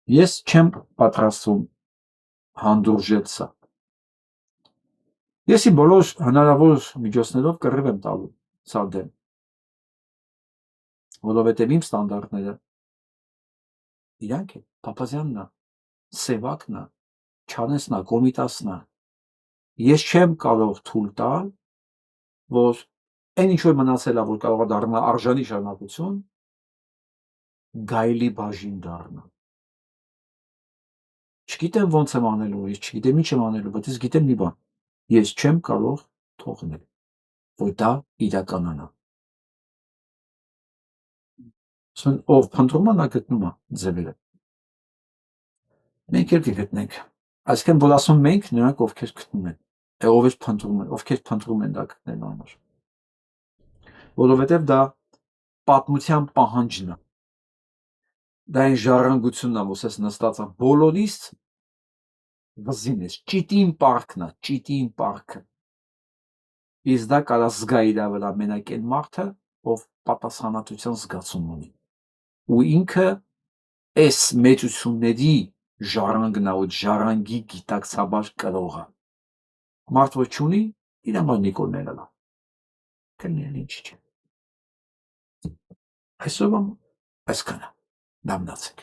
Ես չեմ պատրաստվում հանդուրժել սա։ Ես իմ բոլոր հնարավոր միջոցներով կռիվ եմ տալու սա դեմ, որովհետև իմ ստանդարտները իրանք են, Փափազյանն ա, Սևակն ա, Չանեսն ա, Կոմիտասն ա։ Ես չեմ կարող թույլ տալ, որ այն ինչ որ մնացել ա, որ կարող է դառնալ արժանի շարունակություն, գայլի բաժին դառնա։ Չգիտեմ ոնց եմ անելու, ես չգիտեմ ինչ եմ անելու, բայց ես գիտեմ մի բան, ես չեմ կարող թողնել, որ դա իրականանա։ Ով փնտրում ա, նա գտնում ա ձևերը։ Մենք էլ կգտնենք։ Այսինքն, որ ասում մենք, նրանք ովքեր գտնում են, ովքեր փնտրում են դա գտնելու համար։ Որովհետև դա պատմության պահանջն է։ Դա այն ժառանգությունն է, որ ես նստած ա բոլորիս վզին ես, ճիտին պարքն է, ճիտին պարքը։ Իսկ դա կարա զգա իր վրա մենակ այն մարդը, ով պատասխանատվության զգացում ունի։ Ու ինքը այս մեծությունների ժառանգն է, որ ժառանգի գիտակցաբար կրողը։ Մարդ որ չունի, իր համար Նիկոլն էլ ա։ Կլինի ինչ չէ։ Այսօր այսքանը, դա մնացեք։